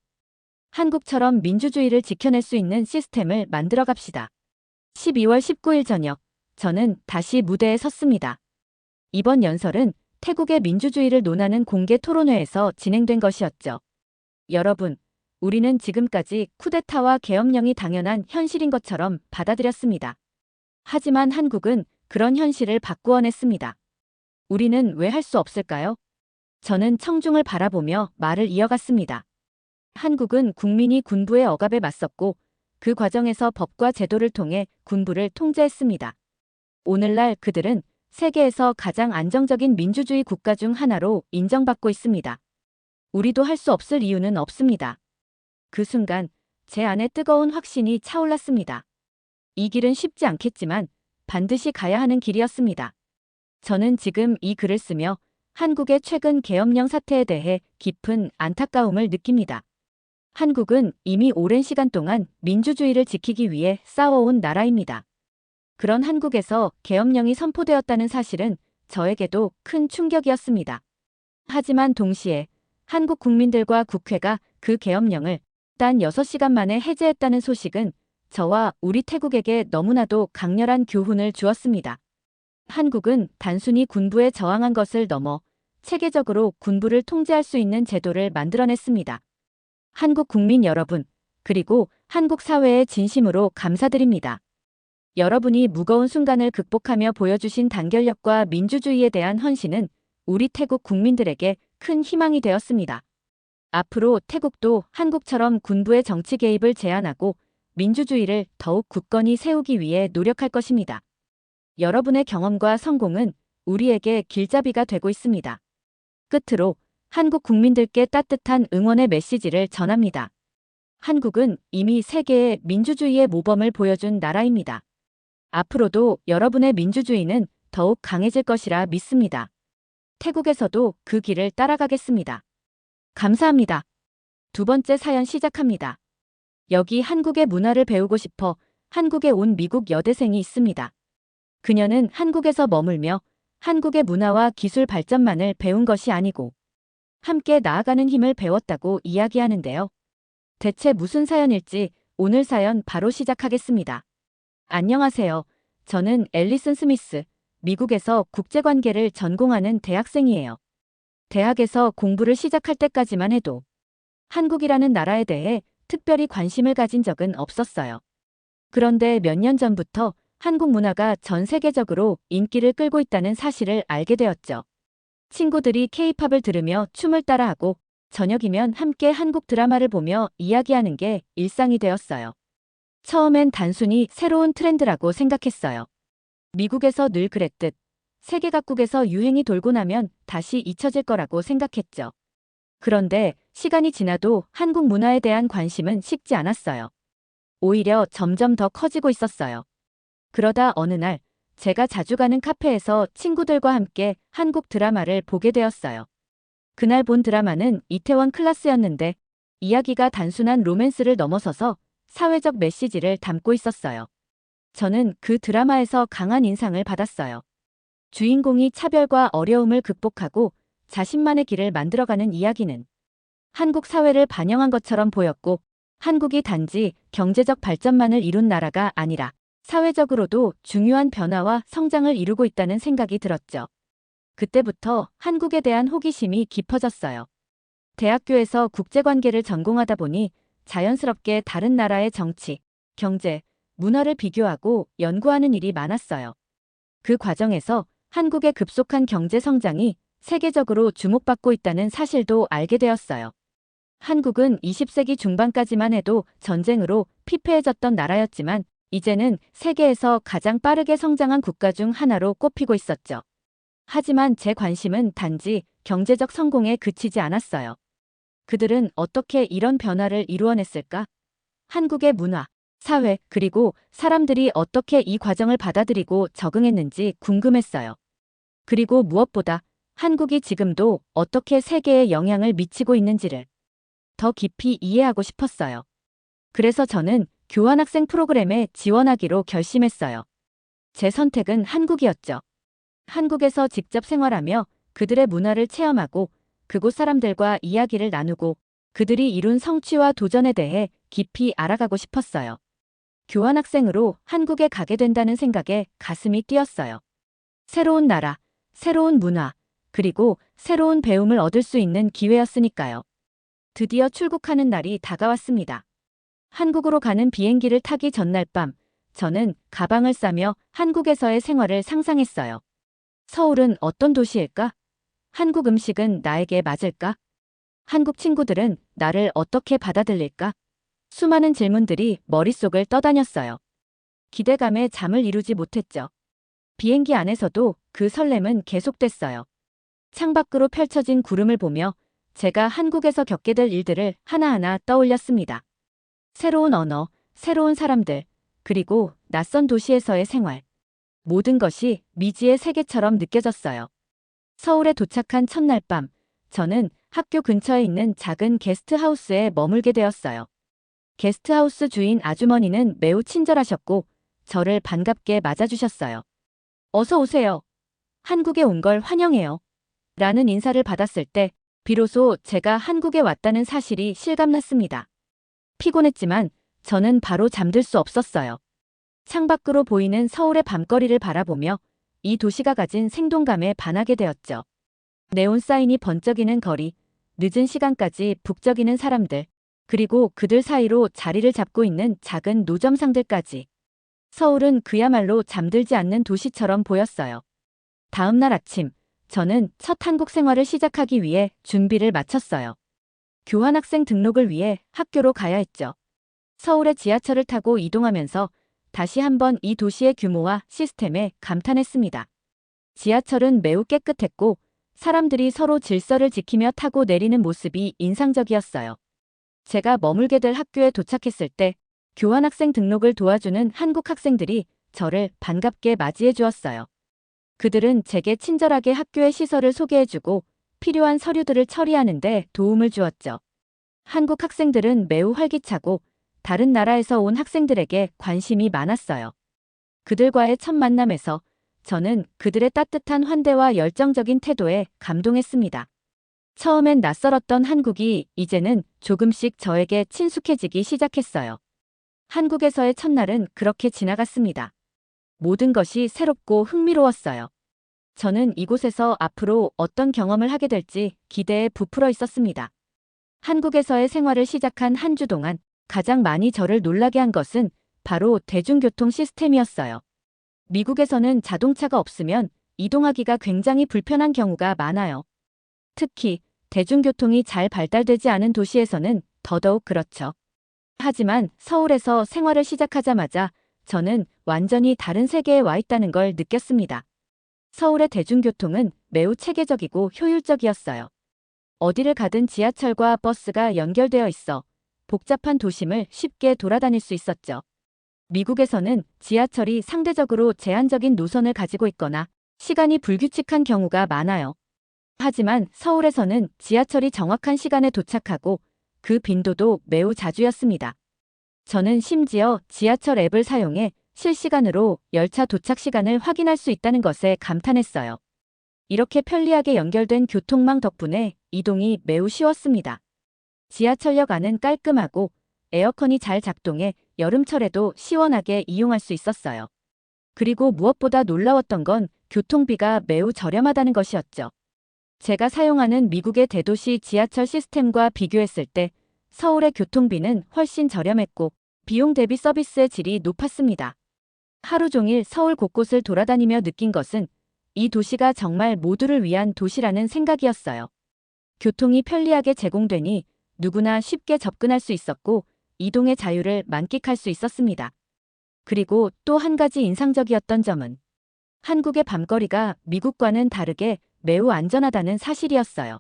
한국처럼 민주주의를 지켜낼 수 있는 시스템을 만들어 갑시다. 12월 19일 저녁, 저는 다시 무대에 섰습니다. 이번 연설은 태국의 민주주의를 논하는 공개 토론회에서 진행된 것이었죠. 여러분, 우리는 지금까지 쿠데타와 계엄령이 당연한 현실인 것처럼 받아들였습니다. 하지만 한국은 그런 현실을 바꾸어냈습니다. 우리는 왜 할 수 없을까요? 저는 청중을 바라보며 말을 이어갔습니다. 한국은 국민이 군부의 억압에 맞섰고 그 과정에서 법과 제도를 통해 군부를 통제했습니다. 오늘날 그들은 세계에서 가장 안정적인 민주주의 국가 중 하나로 인정받고 있습니다. 우리도 할 수 없을 이유는 없습니다. 그 순간 제 안에 뜨거운 확신이 차올랐습니다. 이 길은 쉽지 않겠지만 반드시 가야 하는 길이었습니다. 저는 지금 이 글을 쓰며 한국의 최근 계엄령 사태에 대해 깊은 안타까움을 느낍니다. 한국은 이미 오랜 시간 동안 민주주의를 지키기 위해 싸워온 나라입니다. 그런 한국에서 계엄령이 선포되었다는 사실은 저에게도 큰 충격이었습니다. 하지만 동시에 한국 국민들과 국회가 그 계엄령을 단 6시간 만에 해제했다는 소식은 저와 우리 태국에게 너무나도 강렬한 교훈을 주었습니다. 한국은 단순히 군부에 저항한 것을 넘어 체계적으로 군부를 통제할 수 있는 제도를 만들어냈습니다. 한국 국민 여러분, 그리고 한국 사회에 진심으로 감사드립니다. 여러분이 무거운 순간을 극복하며 보여주신 단결력과 민주주의에 대한 헌신은 우리 태국 국민들에게 큰 희망이 되었습니다. 앞으로 태국도 한국처럼 군부의 정치 개입을 제한하고 민주주의를 더욱 굳건히 세우기 위해 노력할 것입니다. 여러분의 경험과 성공은 우리에게 길잡이가 되고 있습니다. 끝으로 한국 국민들께 따뜻한 응원의 메시지를 전합니다. 한국은 이미 세계에 민주주의의 모범을 보여준 나라입니다. 앞으로도 여러분의 민주주의는 더욱 강해질 것이라 믿습니다. 태국에서도 그 길을 따라가겠습니다. 감사합니다. 두 번째 사연 시작합니다. 여기 한국의 문화를 배우고 싶어 한국에 온 미국 여대생이 있습니다. 그녀는 한국에서 머물며 한국의 문화와 기술 발전만을 배운 것이 아니고 함께 나아가는 힘을 배웠다고 이야기하는데요. 대체 무슨 사연일지 오늘 사연 바로 시작하겠습니다. 안녕하세요. 저는 앨리슨 스미스, 미국에서 국제관계를 전공하는 대학생이에요. 대학에서 공부를 시작할 때까지만 해도 한국이라는 나라에 대해 특별히 관심을 가진 적은 없었어요. 그런데 몇 년 전부터 한국 문화가 전 세계적으로 인기를 끌고 있다는 사실을 알게 되었죠. 친구들이 K-팝을 들으며 춤을 따라하고 저녁이면 함께 한국 드라마를 보며 이야기하는 게 일상이 되었어요. 처음엔 단순히 새로운 트렌드라고 생각했어요. 미국에서 늘 그랬듯 세계 각국에서 유행이 돌고 나면 다시 잊혀질 거라고 생각했죠. 그런데 시간이 지나도 한국 문화에 대한 관심은 식지 않았어요. 오히려 점점 더 커지고 있었어요. 그러다 어느 날 제가 자주 가는 카페에서 친구들과 함께 한국 드라마를 보게 되었어요. 그날 본 드라마는 이태원 클라스였는데 이야기가 단순한 로맨스를 넘어서서 사회적 메시지를 담고 있었어요. 저는 그 드라마에서 강한 인상을 받았어요. 주인공이 차별과 어려움을 극복하고 자신만의 길을 만들어가는 이야기는 한국 사회를 반영한 것처럼 보였고, 한국이 단지 경제적 발전만을 이룬 나라가 아니라 사회적으로도 중요한 변화와 성장을 이루고 있다는 생각이 들었죠. 그때부터 한국에 대한 호기심이 깊어졌어요. 대학교에서 국제관계를 전공하다 보니 자연스럽게 다른 나라의 정치, 경제, 문화를 비교하고 연구하는 일이 많았어요. 그 과정에서 한국의 급속한 경제 성장이 세계적으로 주목받고 있다는 사실도 알게 되었어요. 한국은 20세기 중반까지만 해도 전쟁으로 피폐해졌던 나라였지만 이제는 세계에서 가장 빠르게 성장한 국가 중 하나로 꼽히고 있었죠. 하지만 제 관심은 단지 경제적 성공에 그치지 않았어요. 그들은 어떻게 이런 변화를 이루어냈을까? 한국의 문화, 사회, 그리고 사람들이 어떻게 이 과정을 받아들이고 적응했는지 궁금했어요. 그리고 무엇보다 한국이 지금도 어떻게 세계에 영향을 미치고 있는지를 더 깊이 이해하고 싶었어요. 그래서 저는 교환학생 프로그램에 지원하기로 결심했어요. 제 선택은 한국이었죠. 한국에서 직접 생활하며 그들의 문화를 체험하고 그곳 사람들과 이야기를 나누고 그들이 이룬 성취와 도전에 대해 깊이 알아가고 싶었어요. 교환학생으로 한국에 가게 된다는 생각에 가슴이 뛰었어요. 새로운 나라, 새로운 문화, 그리고 새로운 배움을 얻을 수 있는 기회였으니까요. 드디어 출국하는 날이 다가왔습니다. 한국으로 가는 비행기를 타기 전날 밤, 저는 가방을 싸며 한국에서의 생활을 상상했어요. 서울은 어떤 도시일까? 한국 음식은 나에게 맞을까? 한국 친구들은 나를 어떻게 받아들일까? 수많은 질문들이 머릿속을 떠다녔어요. 기대감에 잠을 이루지 못했죠. 비행기 안에서도 그 설렘은 계속됐어요. 창밖으로 펼쳐진 구름을 보며 제가 한국에서 겪게 될 일들을 하나하나 떠올렸습니다. 새로운 언어, 새로운 사람들, 그리고 낯선 도시에서의 생활. 모든 것이 미지의 세계처럼 느껴졌어요. 서울에 도착한 첫날 밤, 저는 학교 근처에 있는 작은 게스트하우스에 머물게 되었어요. 게스트하우스 주인 아주머니는 매우 친절하셨고 저를 반갑게 맞아주셨어요. 어서 오세요. 한국에 온 걸 환영해요. 라는 인사를 받았을 때 비로소 제가 한국에 왔다는 사실이 실감났습니다. 피곤했지만 저는 바로 잠들 수 없었어요. 창밖으로 보이는 서울의 밤거리를 바라보며 이 도시가 가진 생동감에 반하게 되었죠. 네온 사인이 번쩍이는 거리, 늦은 시간까지 북적이는 사람들, 그리고 그들 사이로 자리를 잡고 있는 작은 노점상들까지. 서울은 그야말로 잠들지 않는 도시처럼 보였어요. 다음 날 아침, 저는 첫 한국 생활을 시작하기 위해 준비를 마쳤어요. 교환학생 등록을 위해 학교로 가야 했죠. 서울의 지하철을 타고 이동하면서 다시 한번 이 도시의 규모와 시스템에 감탄했습니다. 지하철은 매우 깨끗했고 사람들이 서로 질서를 지키며 타고 내리는 모습이 인상적이었어요. 제가 머물게 될 학교에 도착했을 때 교환학생 등록을 도와주는 한국 학생들이 저를 반갑게 맞이해 주었어요. 그들은 제게 친절하게 학교의 시설을 소개해주고 필요한 서류들을 처리하는 데 도움을 주었죠. 한국 학생들은 매우 활기차고 다른 나라에서 온 학생들에게 관심이 많았어요. 그들과의 첫 만남에서 저는 그들의 따뜻한 환대와 열정적인 태도에 감동했습니다. 처음엔 낯설었던 한국이 이제는 조금씩 저에게 친숙해지기 시작했어요. 한국에서의 첫날은 그렇게 지나갔습니다. 모든 것이 새롭고 흥미로웠어요. 저는 이곳에서 앞으로 어떤 경험을 하게 될지 기대에 부풀어 있었습니다. 한국에서의 생활을 시작한 한 주 동안 가장 많이 저를 놀라게 한 것은 바로 대중교통 시스템이었어요. 미국에서는 자동차가 없으면 이동하기가 굉장히 불편한 경우가 많아요. 특히 대중교통이 잘 발달되지 않은 도시에서는 더더욱 그렇죠. 하지만 서울에서 생활을 시작하자마자 저는 완전히 다른 세계에 와 있다는 걸 느꼈습니다. 서울의 대중교통은 매우 체계적이고 효율적이었어요. 어디를 가든 지하철과 버스가 연결되어 있어 복잡한 도심을 쉽게 돌아다닐 수 있었죠. 미국에서는 지하철이 상대적으로 제한적인 노선을 가지고 있거나 시간이 불규칙한 경우가 많아요. 하지만 서울에서는 지하철이 정확한 시간에 도착하고 그 빈도도 매우 자주였습니다. 저는 심지어 지하철 앱을 사용해 실시간으로 열차 도착 시간을 확인할 수 있다는 것에 감탄했어요. 이렇게 편리하게 연결된 교통망 덕분에 이동이 매우 쉬웠습니다. 지하철역 안은 깔끔하고 에어컨이 잘 작동해 여름철에도 시원하게 이용할 수 있었어요. 그리고 무엇보다 놀라웠던 건 교통비가 매우 저렴하다는 것이었죠. 제가 사용하는 미국의 대도시 지하철 시스템과 비교했을 때 서울의 교통비는 훨씬 저렴했고 비용 대비 서비스의 질이 높았습니다. 하루 종일 서울 곳곳을 돌아다니며 느낀 것은 이 도시가 정말 모두를 위한 도시라는 생각이었어요. 교통이 편리하게 제공되니 누구나 쉽게 접근할 수 있었고 이동의 자유를 만끽할 수 있었습니다. 그리고 또 한 가지 인상적이었던 점은 한국의 밤거리가 미국과는 다르게 매우 안전하다는 사실이었어요.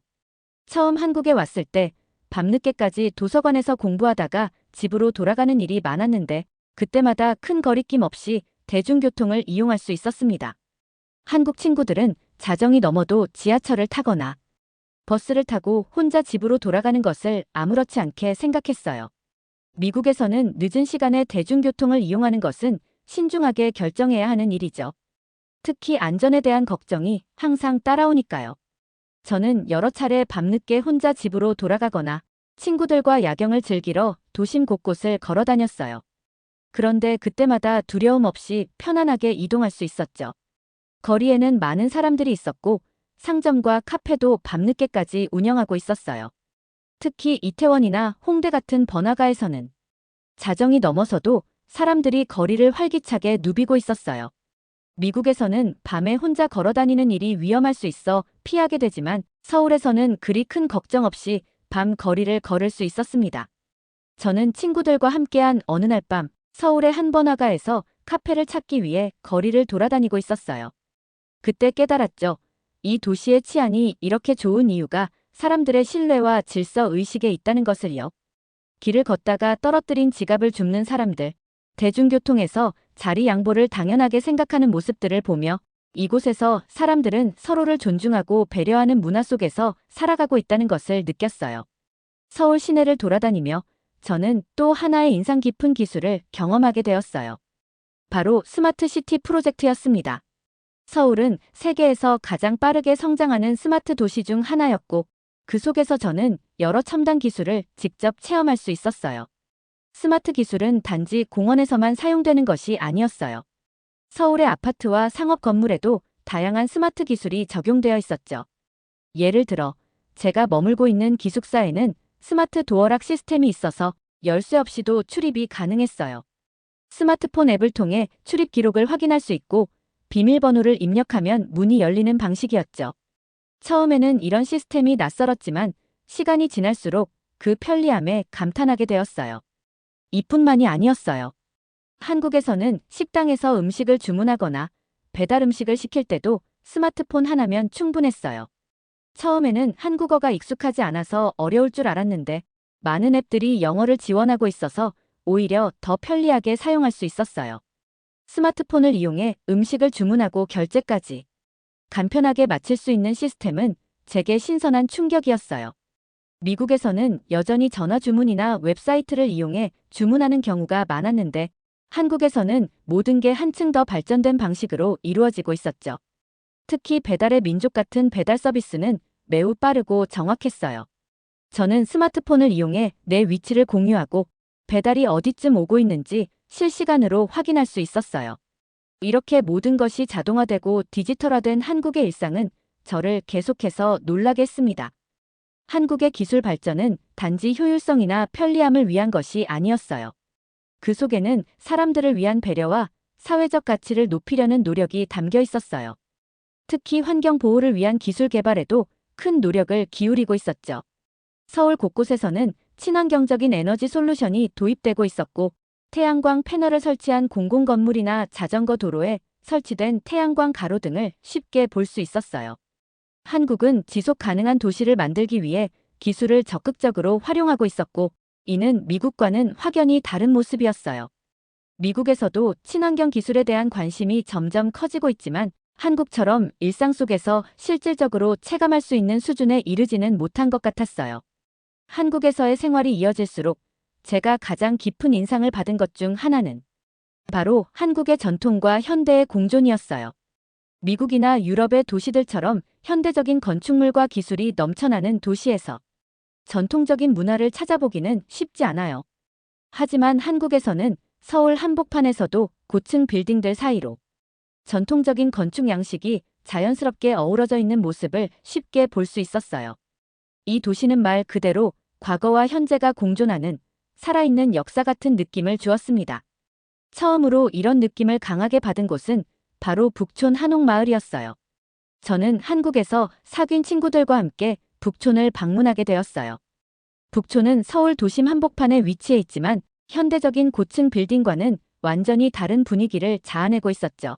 처음 한국에 왔을 때 밤늦게까지 도서관에서 공부하다가 집으로 돌아가는 일이 많았는데 그때마다 큰 거리낌 없이 대중교통을 이용할 수 있었습니다. 한국 친구들은 자정이 넘어도 지하철을 타거나 버스를 타고 혼자 집으로 돌아가는 것을 아무렇지 않게 생각했어요. 미국에서는 늦은 시간에 대중교통을 이용하는 것은 신중하게 결정해야 하는 일이죠. 특히 안전에 대한 걱정이 항상 따라오니까요. 저는 여러 차례 밤늦게 혼자 집으로 돌아가거나 친구들과 야경을 즐기러 도심 곳곳을 걸어 다녔어요. 그런데 그때마다 두려움 없이 편안하게 이동할 수 있었죠. 거리에는 많은 사람들이 있었고 상점과 카페도 밤늦게까지 운영하고 있었어요. 특히 이태원이나 홍대 같은 번화가에서는 자정이 넘어서도 사람들이 거리를 활기차게 누비고 있었어요. 미국에서는 밤에 혼자 걸어 다니는 일이 위험할 수 있어 피하게 되지만 서울에서는 그리 큰 걱정 없이 밤 거리를 걸을 수 있었습니다. 저는 친구들과 함께한 어느 날 밤 서울의 한 번화가에서 카페를 찾기 위해 거리를 돌아다니고 있었어요. 그때 깨달았죠. 이 도시의 치안이 이렇게 좋은 이유가 사람들의 신뢰와 질서 의식에 있다는 것을요. 길을 걷다가 떨어뜨린 지갑을 줍는 사람들, 대중교통에서 자리 양보를 당연하게 생각하는 모습들을 보며 이곳에서 사람들은 서로를 존중하고 배려하는 문화 속에서 살아가고 있다는 것을 느꼈어요. 서울 시내를 돌아다니며 저는 또 하나의 인상 깊은 기술을 경험하게 되었어요. 바로 스마트 시티 프로젝트였습니다. 서울은 세계에서 가장 빠르게 성장하는 스마트 도시 중 하나였고 그 속에서 저는 여러 첨단 기술을 직접 체험할 수 있었어요. 스마트 기술은 단지 공원에서만 사용되는 것이 아니었어요. 서울의 아파트와 상업 건물에도 다양한 스마트 기술이 적용되어 있었죠. 예를 들어 제가 머물고 있는 기숙사에는 스마트 도어락 시스템이 있어서 열쇠 없이도 출입이 가능했어요. 스마트폰 앱을 통해 출입 기록을 확인할 수 있고 비밀번호를 입력하면 문이 열리는 방식이었죠. 처음에는 이런 시스템이 낯설었지만 시간이 지날수록 그 편리함에 감탄하게 되었어요. 이뿐만이 아니었어요. 한국에서는 식당에서 음식을 주문하거나 배달 음식을 시킬 때도 스마트폰 하나면 충분했어요. 처음에는 한국어가 익숙하지 않아서 어려울 줄 알았는데 많은 앱들이 영어를 지원하고 있어서 오히려 더 편리하게 사용할 수 있었어요. 스마트폰을 이용해 음식을 주문하고 결제까지 간편하게 마칠 수 있는 시스템은 제게 신선한 충격이었어요. 미국에서는 여전히 전화 주문이나 웹사이트를 이용해 주문하는 경우가 많았는데 한국에서는 모든 게 한층 더 발전된 방식으로 이루어지고 있었죠. 특히 배달의 민족 같은 배달 서비스는 매우 빠르고 정확했어요. 저는 스마트폰을 이용해 내 위치를 공유하고 배달이 어디쯤 오고 있는지 실시간으로 확인할 수 있었어요. 이렇게 모든 것이 자동화되고 디지털화된 한국의 일상은 저를 계속해서 놀라게 했습니다. 한국의 기술 발전은 단지 효율성이나 편리함을 위한 것이 아니었어요. 그 속에는 사람들을 위한 배려와 사회적 가치를 높이려는 노력이 담겨 있었어요. 특히 환경 보호를 위한 기술 개발에도 큰 노력을 기울이고 있었죠. 서울 곳곳에서는 친환경적인 에너지 솔루션이 도입되고 있었고 태양광 패널을 설치한 공공건물이나 자전거 도로에 설치된 태양광 가로 등을 쉽게 볼 수 있었어요. 한국은 지속 가능한 도시를 만들기 위해 기술을 적극적으로 활용하고 있었고 이는 미국과는 확연히 다른 모습이었어요. 미국에서도 친환경 기술에 대한 관심이 점점 커지고 있지만 한국처럼 일상 속에서 실질적으로 체감할 수 있는 수준에 이르지는 못한 것 같았어요. 한국에서의 생활이 이어질수록 제가 가장 깊은 인상을 받은 것 중 하나는 바로 한국의 전통과 현대의 공존이었어요. 미국이나 유럽의 도시들처럼 현대적인 건축물과 기술이 넘쳐나는 도시에서 전통적인 문화를 찾아보기는 쉽지 않아요. 하지만 한국에서는 서울 한복판에서도 고층 빌딩들 사이로 전통적인 건축 양식이 자연스럽게 어우러져 있는 모습을 쉽게 볼 수 있었어요. 이 도시는 말 그대로 과거와 현재가 공존하는 살아있는 역사 같은 느낌을 주었습니다. 처음으로 이런 느낌을 강하게 받은 곳은 바로 북촌 한옥마을이었어요. 저는 한국에서 사귄 친구들과 함께 북촌을 방문하게 되었어요. 북촌은 서울 도심 한복판에 위치해 있지만 현대적인 고층 빌딩과는 완전히 다른 분위기를 자아내고 있었죠.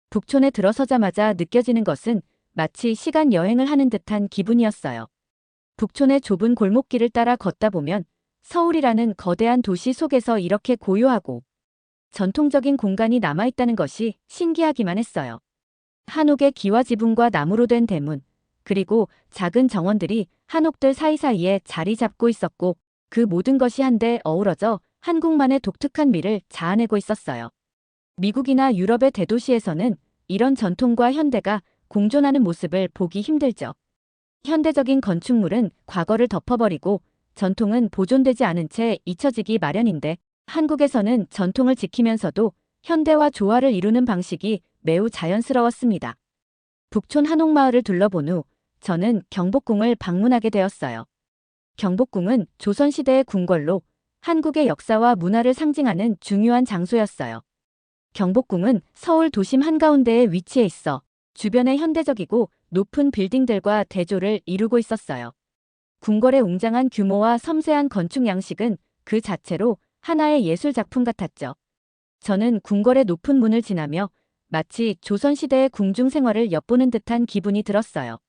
북촌에 들어서자마자 느껴지는 것은 마치 시간 여행을 하는 듯한 기분이었어요. 북촌의 좁은 골목길을 따라 걷다 보면 서울이라는 거대한 도시 속에서 이렇게 고요하고 전통적인 공간이 남아있다는 것이 신기하기만 했어요. 한옥의 기와 지붕과 나무로 된 대문, 그리고 작은 정원들이 한옥들 사이사이에 자리 잡고 있었고 그 모든 것이 한데 어우러져 한국만의 독특한 미를 자아내고 있었어요. 미국이나 유럽의 대도시에서는 이런 전통과 현대가 공존하는 모습을 보기 힘들죠. 현대적인 건축물은 과거를 덮어버리고 전통은 보존되지 않은 채 잊혀지기 마련인데 한국에서는 전통을 지키면서도 현대와 조화를 이루는 방식이 매우 자연스러웠습니다. 북촌 한옥마을을 둘러본 후 저는 경복궁을 방문하게 되었어요. 경복궁은 조선시대의 궁궐로 한국의 역사와 문화를 상징하는 중요한 장소였어요. 경복궁은 서울 도심 한가운데에 위치해 있어 주변에 현대적이고 높은 빌딩들과 대조를 이루고 있었어요. 궁궐의 웅장한 규모와 섬세한 건축 양식은 그 자체로 하나의 예술 작품 같았죠. 저는 궁궐의 높은 문을 지나며 마치 조선시대의 궁중 생활을 엿보는 듯한 기분이 들었어요.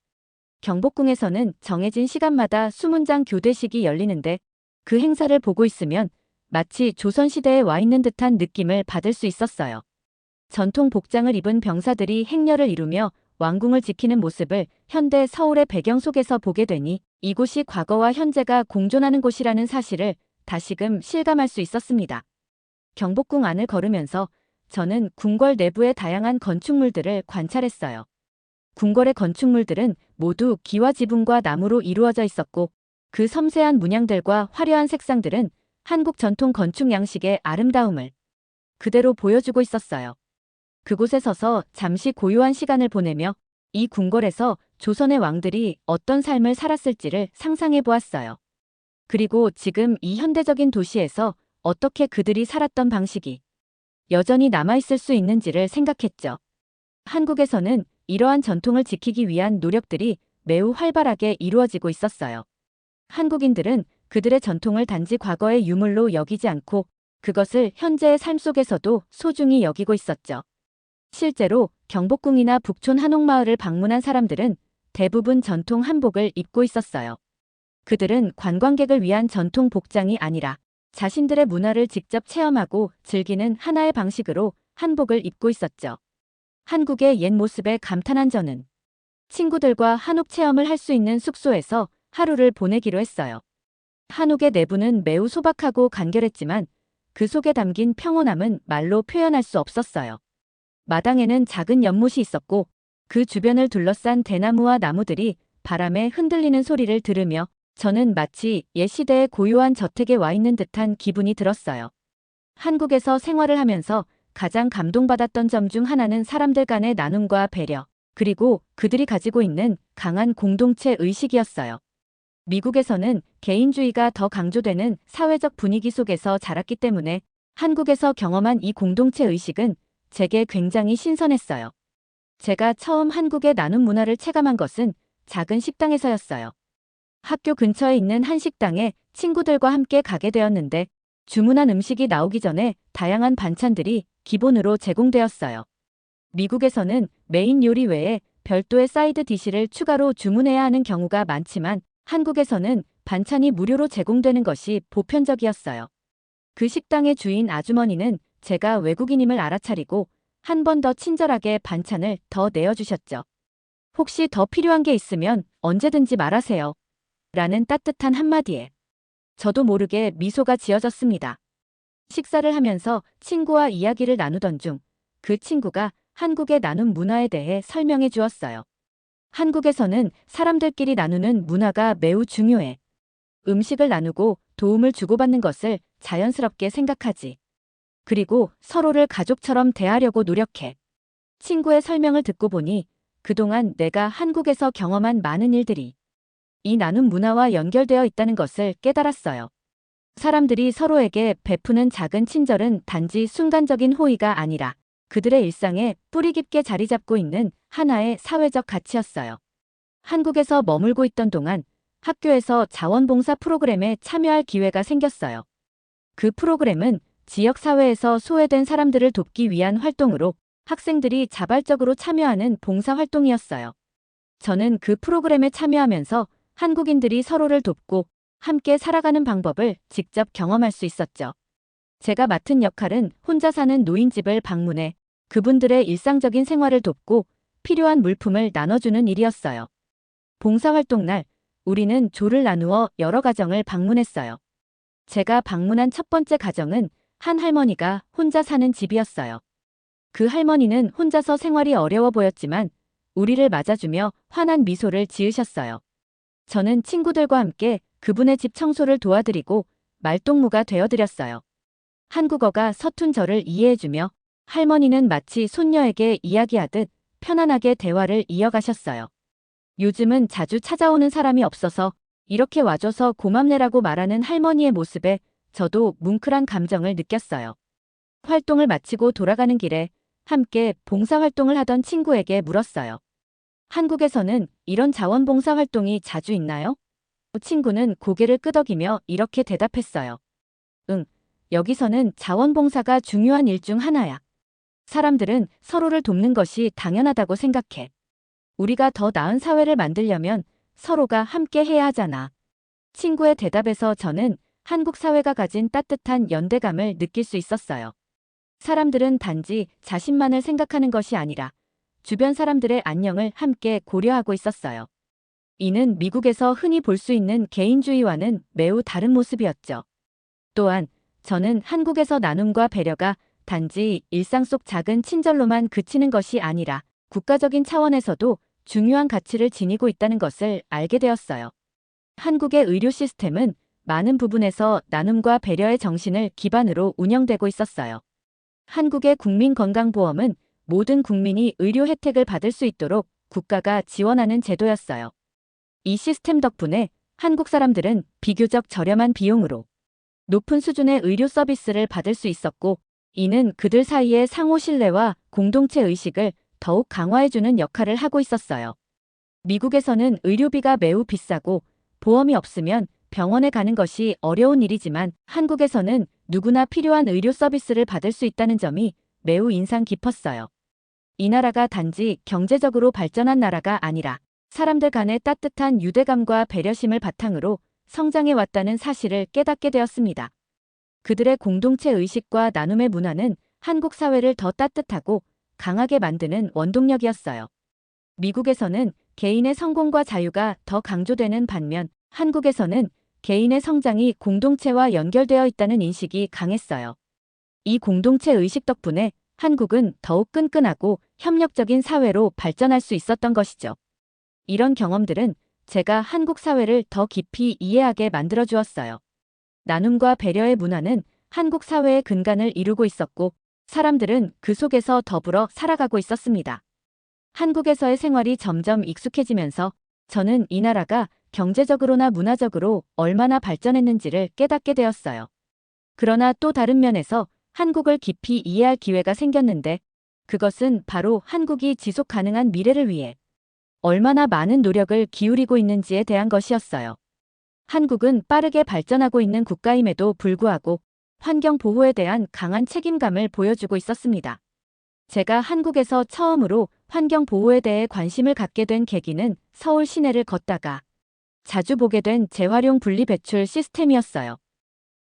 경복궁에서는 정해진 시간마다 수문장 교대식이 열리는데 그 행사를 보고 있으면 마치 조선시대에 와 있는 듯한 느낌을 받을 수 있었어요. 전통 복장을 입은 병사들이 행렬을 이루며 왕궁을 지키는 모습을 현대 서울의 배경 속에서 보게 되니 이곳이 과거와 현재가 공존하는 곳이라는 사실을 다시금 실감할 수 있었습니다. 경복궁 안을 걸으면서 저는 궁궐 내부의 다양한 건축물들을 관찰했어요. 궁궐의 건축물들은 모두 기와 지붕과 나무로 이루어져 있었고 그 섬세한 문양들과 화려한 색상들은 한국 전통 건축 양식의 아름다움을 그대로 보여주고 있었어요. 그곳에 서서 잠시 고요한 시간을 보내며 이 궁궐에서 조선의 왕들이 어떤 삶을 살았을지를 상상해 보았어요. 그리고 지금 이 현대적인 도시에서 어떻게 그들이 살았던 방식이 여전히 남아있을 수 있는지를 생각했죠. 한국에서는 이러한 전통을 지키기 위한 노력들이 매우 활발하게 이루어지고 있었어요. 한국인들은 그들의 전통을 단지 과거의 유물로 여기지 않고 그것을 현재의 삶 속에서도 소중히 여기고 있었죠. 실제로 경복궁이나 북촌 한옥마을을 방문한 사람들은 대부분 전통 한복을 입고 있었어요. 그들은 관광객을 위한 전통 복장이 아니라 자신들의 문화를 직접 체험하고 즐기는 하나의 방식으로 한복을 입고 있었죠. 한국의 옛 모습에 감탄한 저는 친구들과 한옥 체험을 할 수 있는 숙소에서 하루를 보내기로 했어요. 한옥의 내부는 매우 소박하고 간결했지만 그 속에 담긴 평온함은 말로 표현할 수 없었어요. 마당에는 작은 연못이 있었고 그 주변을 둘러싼 대나무와 나무들이 바람에 흔들리는 소리를 들으며 저는 마치 옛 시대의 고요한 저택에 와 있는 듯한 기분이 들었어요. 한국에서 생활을 하면서 가장 감동받았던 점 중 하나는 사람들 간의 나눔과 배려, 그리고 그들이 가지고 있는 강한 공동체 의식이었어요. 미국에서는 개인주의가 더 강조되는 사회적 분위기 속에서 자랐기 때문에 한국에서 경험한 이 공동체 의식은 제게 굉장히 신선했어요. 제가 처음 한국의 나눔 문화를 체감한 것은 작은 식당에서였어요. 학교 근처에 있는 한 식당에 친구들과 함께 가게 되었는데 주문한 음식이 나오기 전에 다양한 반찬들이 기본으로 제공되었어요. 미국에서는 메인 요리 외에 별도의 사이드 디시를 추가로 주문해야 하는 경우가 많지만 한국에서는 반찬이 무료로 제공되는 것이 보편적이었어요. 그 식당의 주인 아주머니는 제가 외국인임을 알아차리고 한 번 더 친절하게 반찬을 더 내어주셨죠. 혹시 더 필요한 게 있으면 언제든지 말하세요. 라는 따뜻한 한마디에 저도 모르게 미소가 지어졌습니다. 식사를 하면서 친구와 이야기를 나누던 중 그 친구가 한국의 나눔 문화에 대해 설명해 주었어요. 한국에서는 사람들끼리 나누는 문화가 매우 중요해. 음식을 나누고 도움을 주고받는 것을 자연스럽게 생각하지. 그리고 서로를 가족처럼 대하려고 노력해. 친구의 설명을 듣고 보니 그동안 내가 한국에서 경험한 많은 일들이 이 나눔 문화와 연결되어 있다는 것을 깨달았어요. 사람들이 서로에게 베푸는 작은 친절은 단지 순간적인 호의가 아니라 그들의 일상에 뿌리 깊게 자리 잡고 있는 하나의 사회적 가치였어요. 한국에서 머물고 있던 동안 학교에서 자원봉사 프로그램에 참여할 기회가 생겼어요. 그 프로그램은 지역사회에서 소외된 사람들을 돕기 위한 활동으로 학생들이 자발적으로 참여하는 봉사활동이었어요. 저는 그 프로그램에 참여하면서 한국인들이 서로를 돕고 함께 살아가는 방법을 직접 경험할 수 있었죠. 제가 맡은 역할은 혼자 사는 노인집을 방문해 그분들의 일상적인 생활을 돕고 필요한 물품을 나눠주는 일이었어요. 봉사활동 날, 우리는 조를 나누어 여러 가정을 방문했어요. 제가 방문한 첫 번째 가정은 한 할머니가 혼자 사는 집이었어요. 그 할머니는 혼자서 생활이 어려워 보였지만 우리를 맞아주며 환한 미소를 지으셨어요. 저는 친구들과 함께 그분의 집 청소를 도와드리고 말동무가 되어드렸어요. 한국어가 서툰 저를 이해해주며 할머니는 마치 손녀에게 이야기하듯 편안하게 대화를 이어가셨어요. 요즘은 자주 찾아오는 사람이 없어서 이렇게 와줘서 고맙네라고 말하는 할머니의 모습에 저도 뭉클한 감정을 느꼈어요. 활동을 마치고 돌아가는 길에 함께 봉사활동을 하던 친구에게 물었어요. 한국에서는 이런 자원봉사활동이 자주 있나요? 친구는 고개를 끄덕이며 이렇게 대답했어요. 응, 여기서는 자원봉사가 중요한 일 중 하나야. 사람들은 서로를 돕는 것이 당연하다고 생각해. 우리가 더 나은 사회를 만들려면 서로가 함께 해야 하잖아. 친구의 대답에서 저는 한국 사회가 가진 따뜻한 연대감을 느낄 수 있었어요. 사람들은 단지 자신만을 생각하는 것이 아니라 주변 사람들의 안녕을 함께 고려하고 있었어요. 이는 미국에서 흔히 볼 수 있는 개인주의와는 매우 다른 모습이었죠. 또한 저는 한국에서 나눔과 배려가 단지 일상 속 작은 친절로만 그치는 것이 아니라 국가적인 차원에서도 중요한 가치를 지니고 있다는 것을 알게 되었어요. 한국의 의료 시스템은 많은 부분에서 나눔과 배려의 정신을 기반으로 운영되고 있었어요. 한국의 국민건강보험은 모든 국민이 의료 혜택을 받을 수 있도록 국가가 지원하는 제도였어요. 이 시스템 덕분에 한국 사람들은 비교적 저렴한 비용으로 높은 수준의 의료 서비스를 받을 수 있었고, 이는 그들 사이의 상호 신뢰와 공동체 의식을 더욱 강화해주는 역할을 하고 있었어요. 미국에서는 의료비가 매우 비싸고 보험이 없으면 병원에 가는 것이 어려운 일이지만 한국에서는 누구나 필요한 의료 서비스를 받을 수 있다는 점이 매우 인상 깊었어요. 이 나라가 단지 경제적으로 발전한 나라가 아니라 사람들 간의 따뜻한 유대감과 배려심을 바탕으로 성장해 왔다는 사실을 깨닫게 되었습니다. 그들의 공동체 의식과 나눔의 문화는 한국 사회를 더 따뜻하고 강하게 만드는 원동력이었어요. 미국에서는 개인의 성공과 자유가 더 강조되는 반면 한국에서는 개인의 성장이 공동체와 연결되어 있다는 인식이 강했어요. 이 공동체 의식 덕분에 한국은 더욱 끈끈하고 협력적인 사회로 발전할 수 있었던 것이죠. 이런 경험들은 제가 한국 사회를 더 깊이 이해하게 만들어 주었어요. 나눔과 배려의 문화는 한국 사회의 근간을 이루고 있었고 사람들은 그 속에서 더불어 살아가고 있었습니다. 한국에서의 생활이 점점 익숙해지면서 저는 이 나라가 경제적으로나 문화적으로 얼마나 발전했는지를 깨닫게 되었어요. 그러나 또 다른 면에서 한국을 깊이 이해할 기회가 생겼는데 그것은 바로 한국이 지속 가능한 미래를 위해 얼마나 많은 노력을 기울이고 있는지에 대한 것이었어요. 한국은 빠르게 발전하고 있는 국가임에도 불구하고 환경 보호에 대한 강한 책임감을 보여주고 있었습니다. 제가 한국에서 처음으로 환경 보호에 대해 관심을 갖게 된 계기는 서울 시내를 걷다가 자주 보게 된 재활용 분리 배출 시스템이었어요.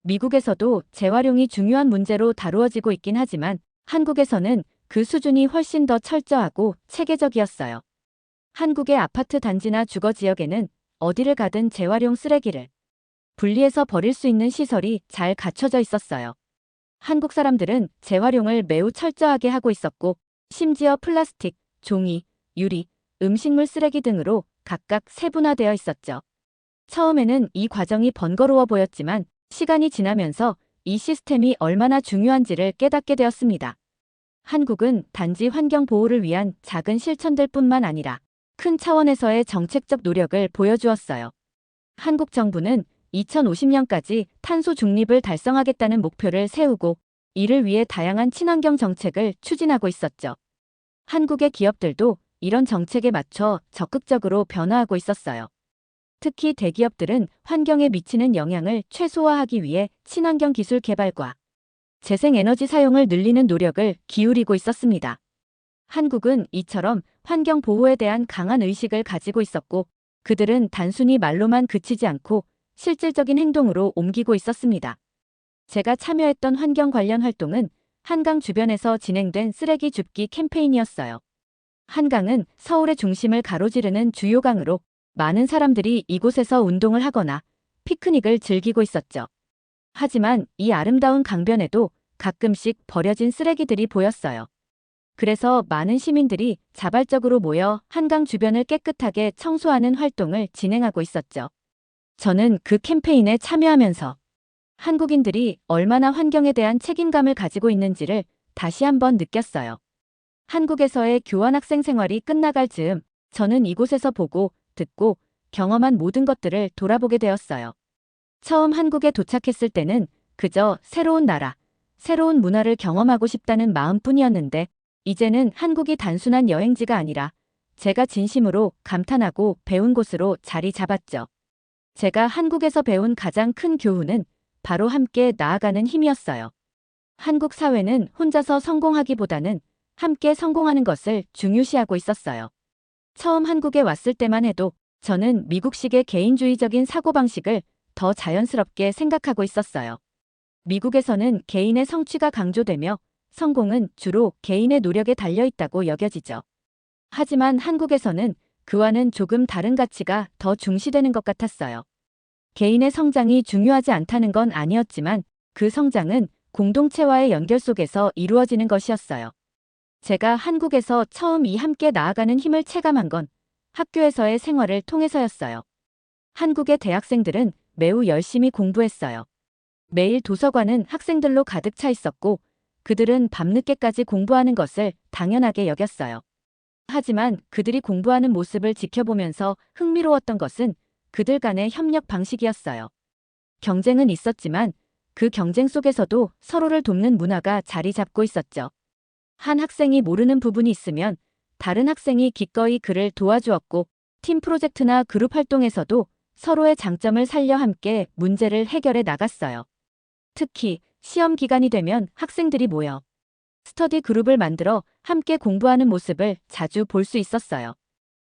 미국에서도 재활용이 중요한 문제로 다루어지고 있긴 하지만 한국에서는 그 수준이 훨씬 더 철저하고 체계적이었어요. 한국의 아파트 단지나 주거 지역에는 어디를 가든 재활용 쓰레기를 분리해서 버릴 수 있는 시설이 잘 갖춰져 있었어요. 한국 사람들은 재활용을 매우 철저하게 하고 있었고, 심지어 플라스틱, 종이, 유리, 음식물 쓰레기 등으로 각각 세분화되어 있었죠. 처음에는 이 과정이 번거로워 보였지만 시간이 지나면서 이 시스템이 얼마나 중요한지를 깨닫게 되었습니다. 한국은 단지 환경 보호를 위한 작은 실천들뿐만 아니라 큰 차원에서의 정책적 노력을 보여주었어요. 한국 정부는 2050년까지 탄소 중립을 달성하겠다는 목표를 세우고 이를 위해 다양한 친환경 정책을 추진하고 있었죠. 한국의 기업들도 이런 정책에 맞춰 적극적으로 변화하고 있었어요. 특히 대기업들은 환경에 미치는 영향을 최소화하기 위해 친환경 기술 개발과 재생에너지 사용을 늘리는 노력을 기울이고 있었습니다. 한국은 이처럼 환경 보호에 대한 강한 의식을 가지고 있었고, 그들은 단순히 말로만 그치지 않고 실질적인 행동으로 옮기고 있었습니다. 제가 참여했던 환경 관련 활동은 한강 주변에서 진행된 쓰레기 줍기 캠페인이었어요. 한강은 서울의 중심을 가로지르는 주요 강으로 많은 사람들이 이곳에서 운동을 하거나 피크닉을 즐기고 있었죠. 하지만 이 아름다운 강변에도 가끔씩 버려진 쓰레기들이 보였어요. 그래서 많은 시민들이 자발적으로 모여 한강 주변을 깨끗하게 청소하는 활동을 진행하고 있었죠. 저는 그 캠페인에 참여하면서 한국인들이 얼마나 환경에 대한 책임감을 가지고 있는지를 다시 한번 느꼈어요. 한국에서의 교환학생 생활이 끝나갈 즈음 저는 이곳에서 보고, 듣고, 경험한 모든 것들을 돌아보게 되었어요. 처음 한국에 도착했을 때는 그저 새로운 나라, 새로운 문화를 경험하고 싶다는 마음뿐이었는데, 이제는 한국이 단순한 여행지가 아니라 제가 진심으로 감탄하고 배운 곳으로 자리 잡았죠. 제가 한국에서 배운 가장 큰 교훈은 바로 함께 나아가는 힘이었어요. 한국 사회는 혼자서 성공하기보다는 함께 성공하는 것을 중요시하고 있었어요. 처음 한국에 왔을 때만 해도 저는 미국식의 개인주의적인 사고방식을 더 자연스럽게 생각하고 있었어요. 미국에서는 개인의 성취가 강조되며 성공은 주로 개인의 노력에 달려 있다고 여겨지죠. 하지만 한국에서는 그와는 조금 다른 가치가 더 중시되는 것 같았어요. 개인의 성장이 중요하지 않다는 건 아니었지만 그 성장은 공동체와의 연결 속에서 이루어지는 것이었어요. 제가 한국에서 처음 이 함께 나아가는 힘을 체감한 건 학교에서의 생활을 통해서였어요. 한국의 대학생들은 매우 열심히 공부했어요. 매일 도서관은 학생들로 가득 차 있었고 그들은 밤늦게까지 공부하는 것을 당연하게 여겼어요. 하지만 그들이 공부하는 모습을 지켜보면서 흥미로웠던 것은 그들 간의 협력 방식이었어요. 경쟁은 있었지만 그 경쟁 속에서도 서로를 돕는 문화가 자리 잡고 있었죠. 한 학생이 모르는 부분이 있으면 다른 학생이 기꺼이 그를 도와주었고, 팀 프로젝트나 그룹 활동에서도 서로의 장점을 살려 함께 문제를 해결해 나갔어요. 특히 시험 기간이 되면 학생들이 모여 스터디 그룹을 만들어 함께 공부하는 모습을 자주 볼 수 있었어요.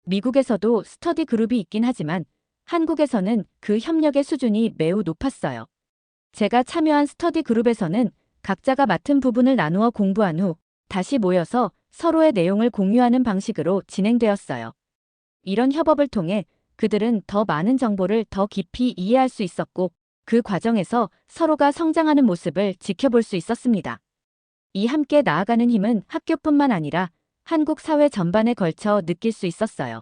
미국에서도 스터디 그룹이 있긴 하지만 한국에서는 그 협력의 수준이 매우 높았어요. 제가 참여한 스터디 그룹에서는 각자가 맡은 부분을 나누어 공부한 후 다시 모여서 서로의 내용을 공유하는 방식으로 진행되었어요. 이런 협업을 통해 그들은 더 많은 정보를 더 깊이 이해할 수 있었고, 그 과정에서 서로가 성장하는 모습을 지켜볼 수 있었습니다. 이 함께 나아가는 힘은 학교뿐만 아니라 한국 사회 전반에 걸쳐 느낄 수 있었어요.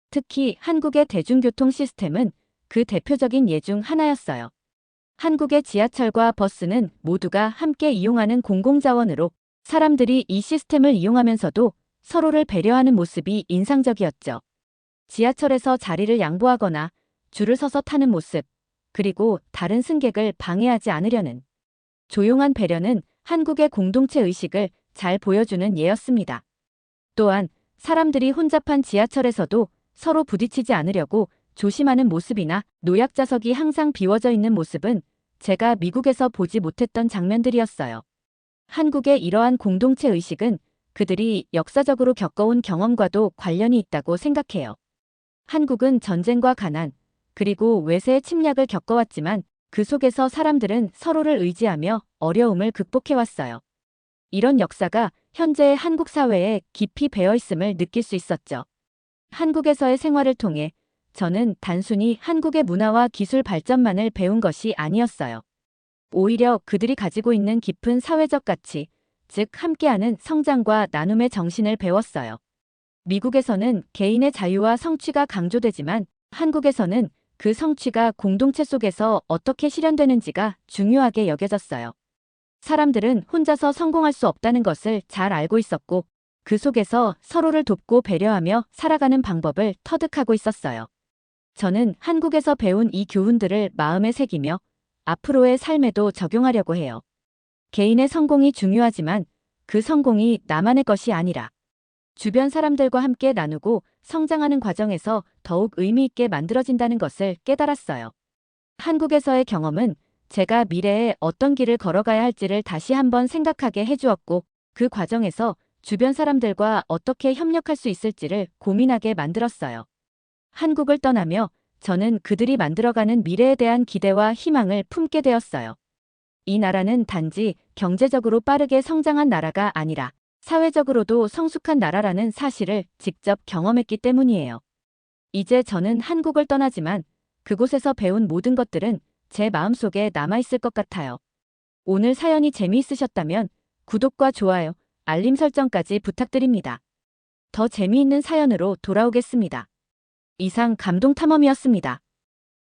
특히 한국의 대중교통 시스템은 그 대표적인 예 중 하나였어요. 한국의 지하철과 버스는 모두가 함께 이용하는 공공자원으로 사람들이 이 시스템을 이용하면서도 서로를 배려하는 모습이 인상적이었죠. 지하철에서 자리를 양보하거나 줄을 서서 타는 모습, 그리고 다른 승객을 방해하지 않으려는 조용한 배려는 한국의 공동체 의식을 잘 보여주는 예였습니다. 또한 사람들이 혼잡한 지하철에서도 서로 부딪히지 않으려고 조심하는 모습이나 노약자석이 항상 비워져 있는 모습은 제가 미국에서 보지 못했던 장면들이었어요. 한국의 이러한 공동체 의식은 그들이 역사적으로 겪어온 경험과도 관련이 있다고 생각해요. 한국은 전쟁과 가난, 그리고 외세의 침략을 겪어왔지만 그 속에서 사람들은 서로를 의지하며 어려움을 극복해왔어요. 이런 역사가 현재의 한국 사회에 깊이 배어 있음을 느낄 수 있었죠. 한국에서의 생활을 통해 저는 단순히 한국의 문화와 기술 발전만을 배운 것이 아니었어요. 오히려 그들이 가지고 있는 깊은 사회적 가치, 즉 함께하는 성장과 나눔의 정신을 배웠어요. 미국에서는 개인의 자유와 성취가 강조되지만 한국에서는 그 성취가 공동체 속에서 어떻게 실현되는지가 중요하게 여겨졌어요. 사람들은 혼자서 성공할 수 없다는 것을 잘 알고 있었고 그 속에서 서로를 돕고 배려하며 살아가는 방법을 터득하고 있었어요. 저는 한국에서 배운 이 교훈들을 마음에 새기며 앞으로의 삶에도 적용하려고 해요. 개인의 성공이 중요하지만 그 성공이 나만의 것이 아니라 주변 사람들과 함께 나누고 성장하는 과정에서 더욱 의미 있게 만들어진다는 것을 깨달았어요. 한국에서의 경험은 제가 미래에 어떤 길을 걸어가야 할지를 다시 한번 생각하게 해주었고 그 과정에서 주변 사람들과 어떻게 협력할 수 있을지를 고민하게 만들었어요. 한국을 떠나며 저는 그들이 만들어가는 미래에 대한 기대와 희망을 품게 되었어요. 이 나라는 단지 경제적으로 빠르게 성장한 나라가 아니라 사회적으로도 성숙한 나라라는 사실을 직접 경험했기 때문이에요. 이제 저는 한국을 떠나지만 그곳에서 배운 모든 것들은 제 마음속에 남아있을 것 같아요. 오늘 사연이 재미있으셨다면 구독과 좋아요, 알림 설정까지 부탁드립니다. 더 재미있는 사연으로 돌아오겠습니다. 이상 감동탐험이었습니다.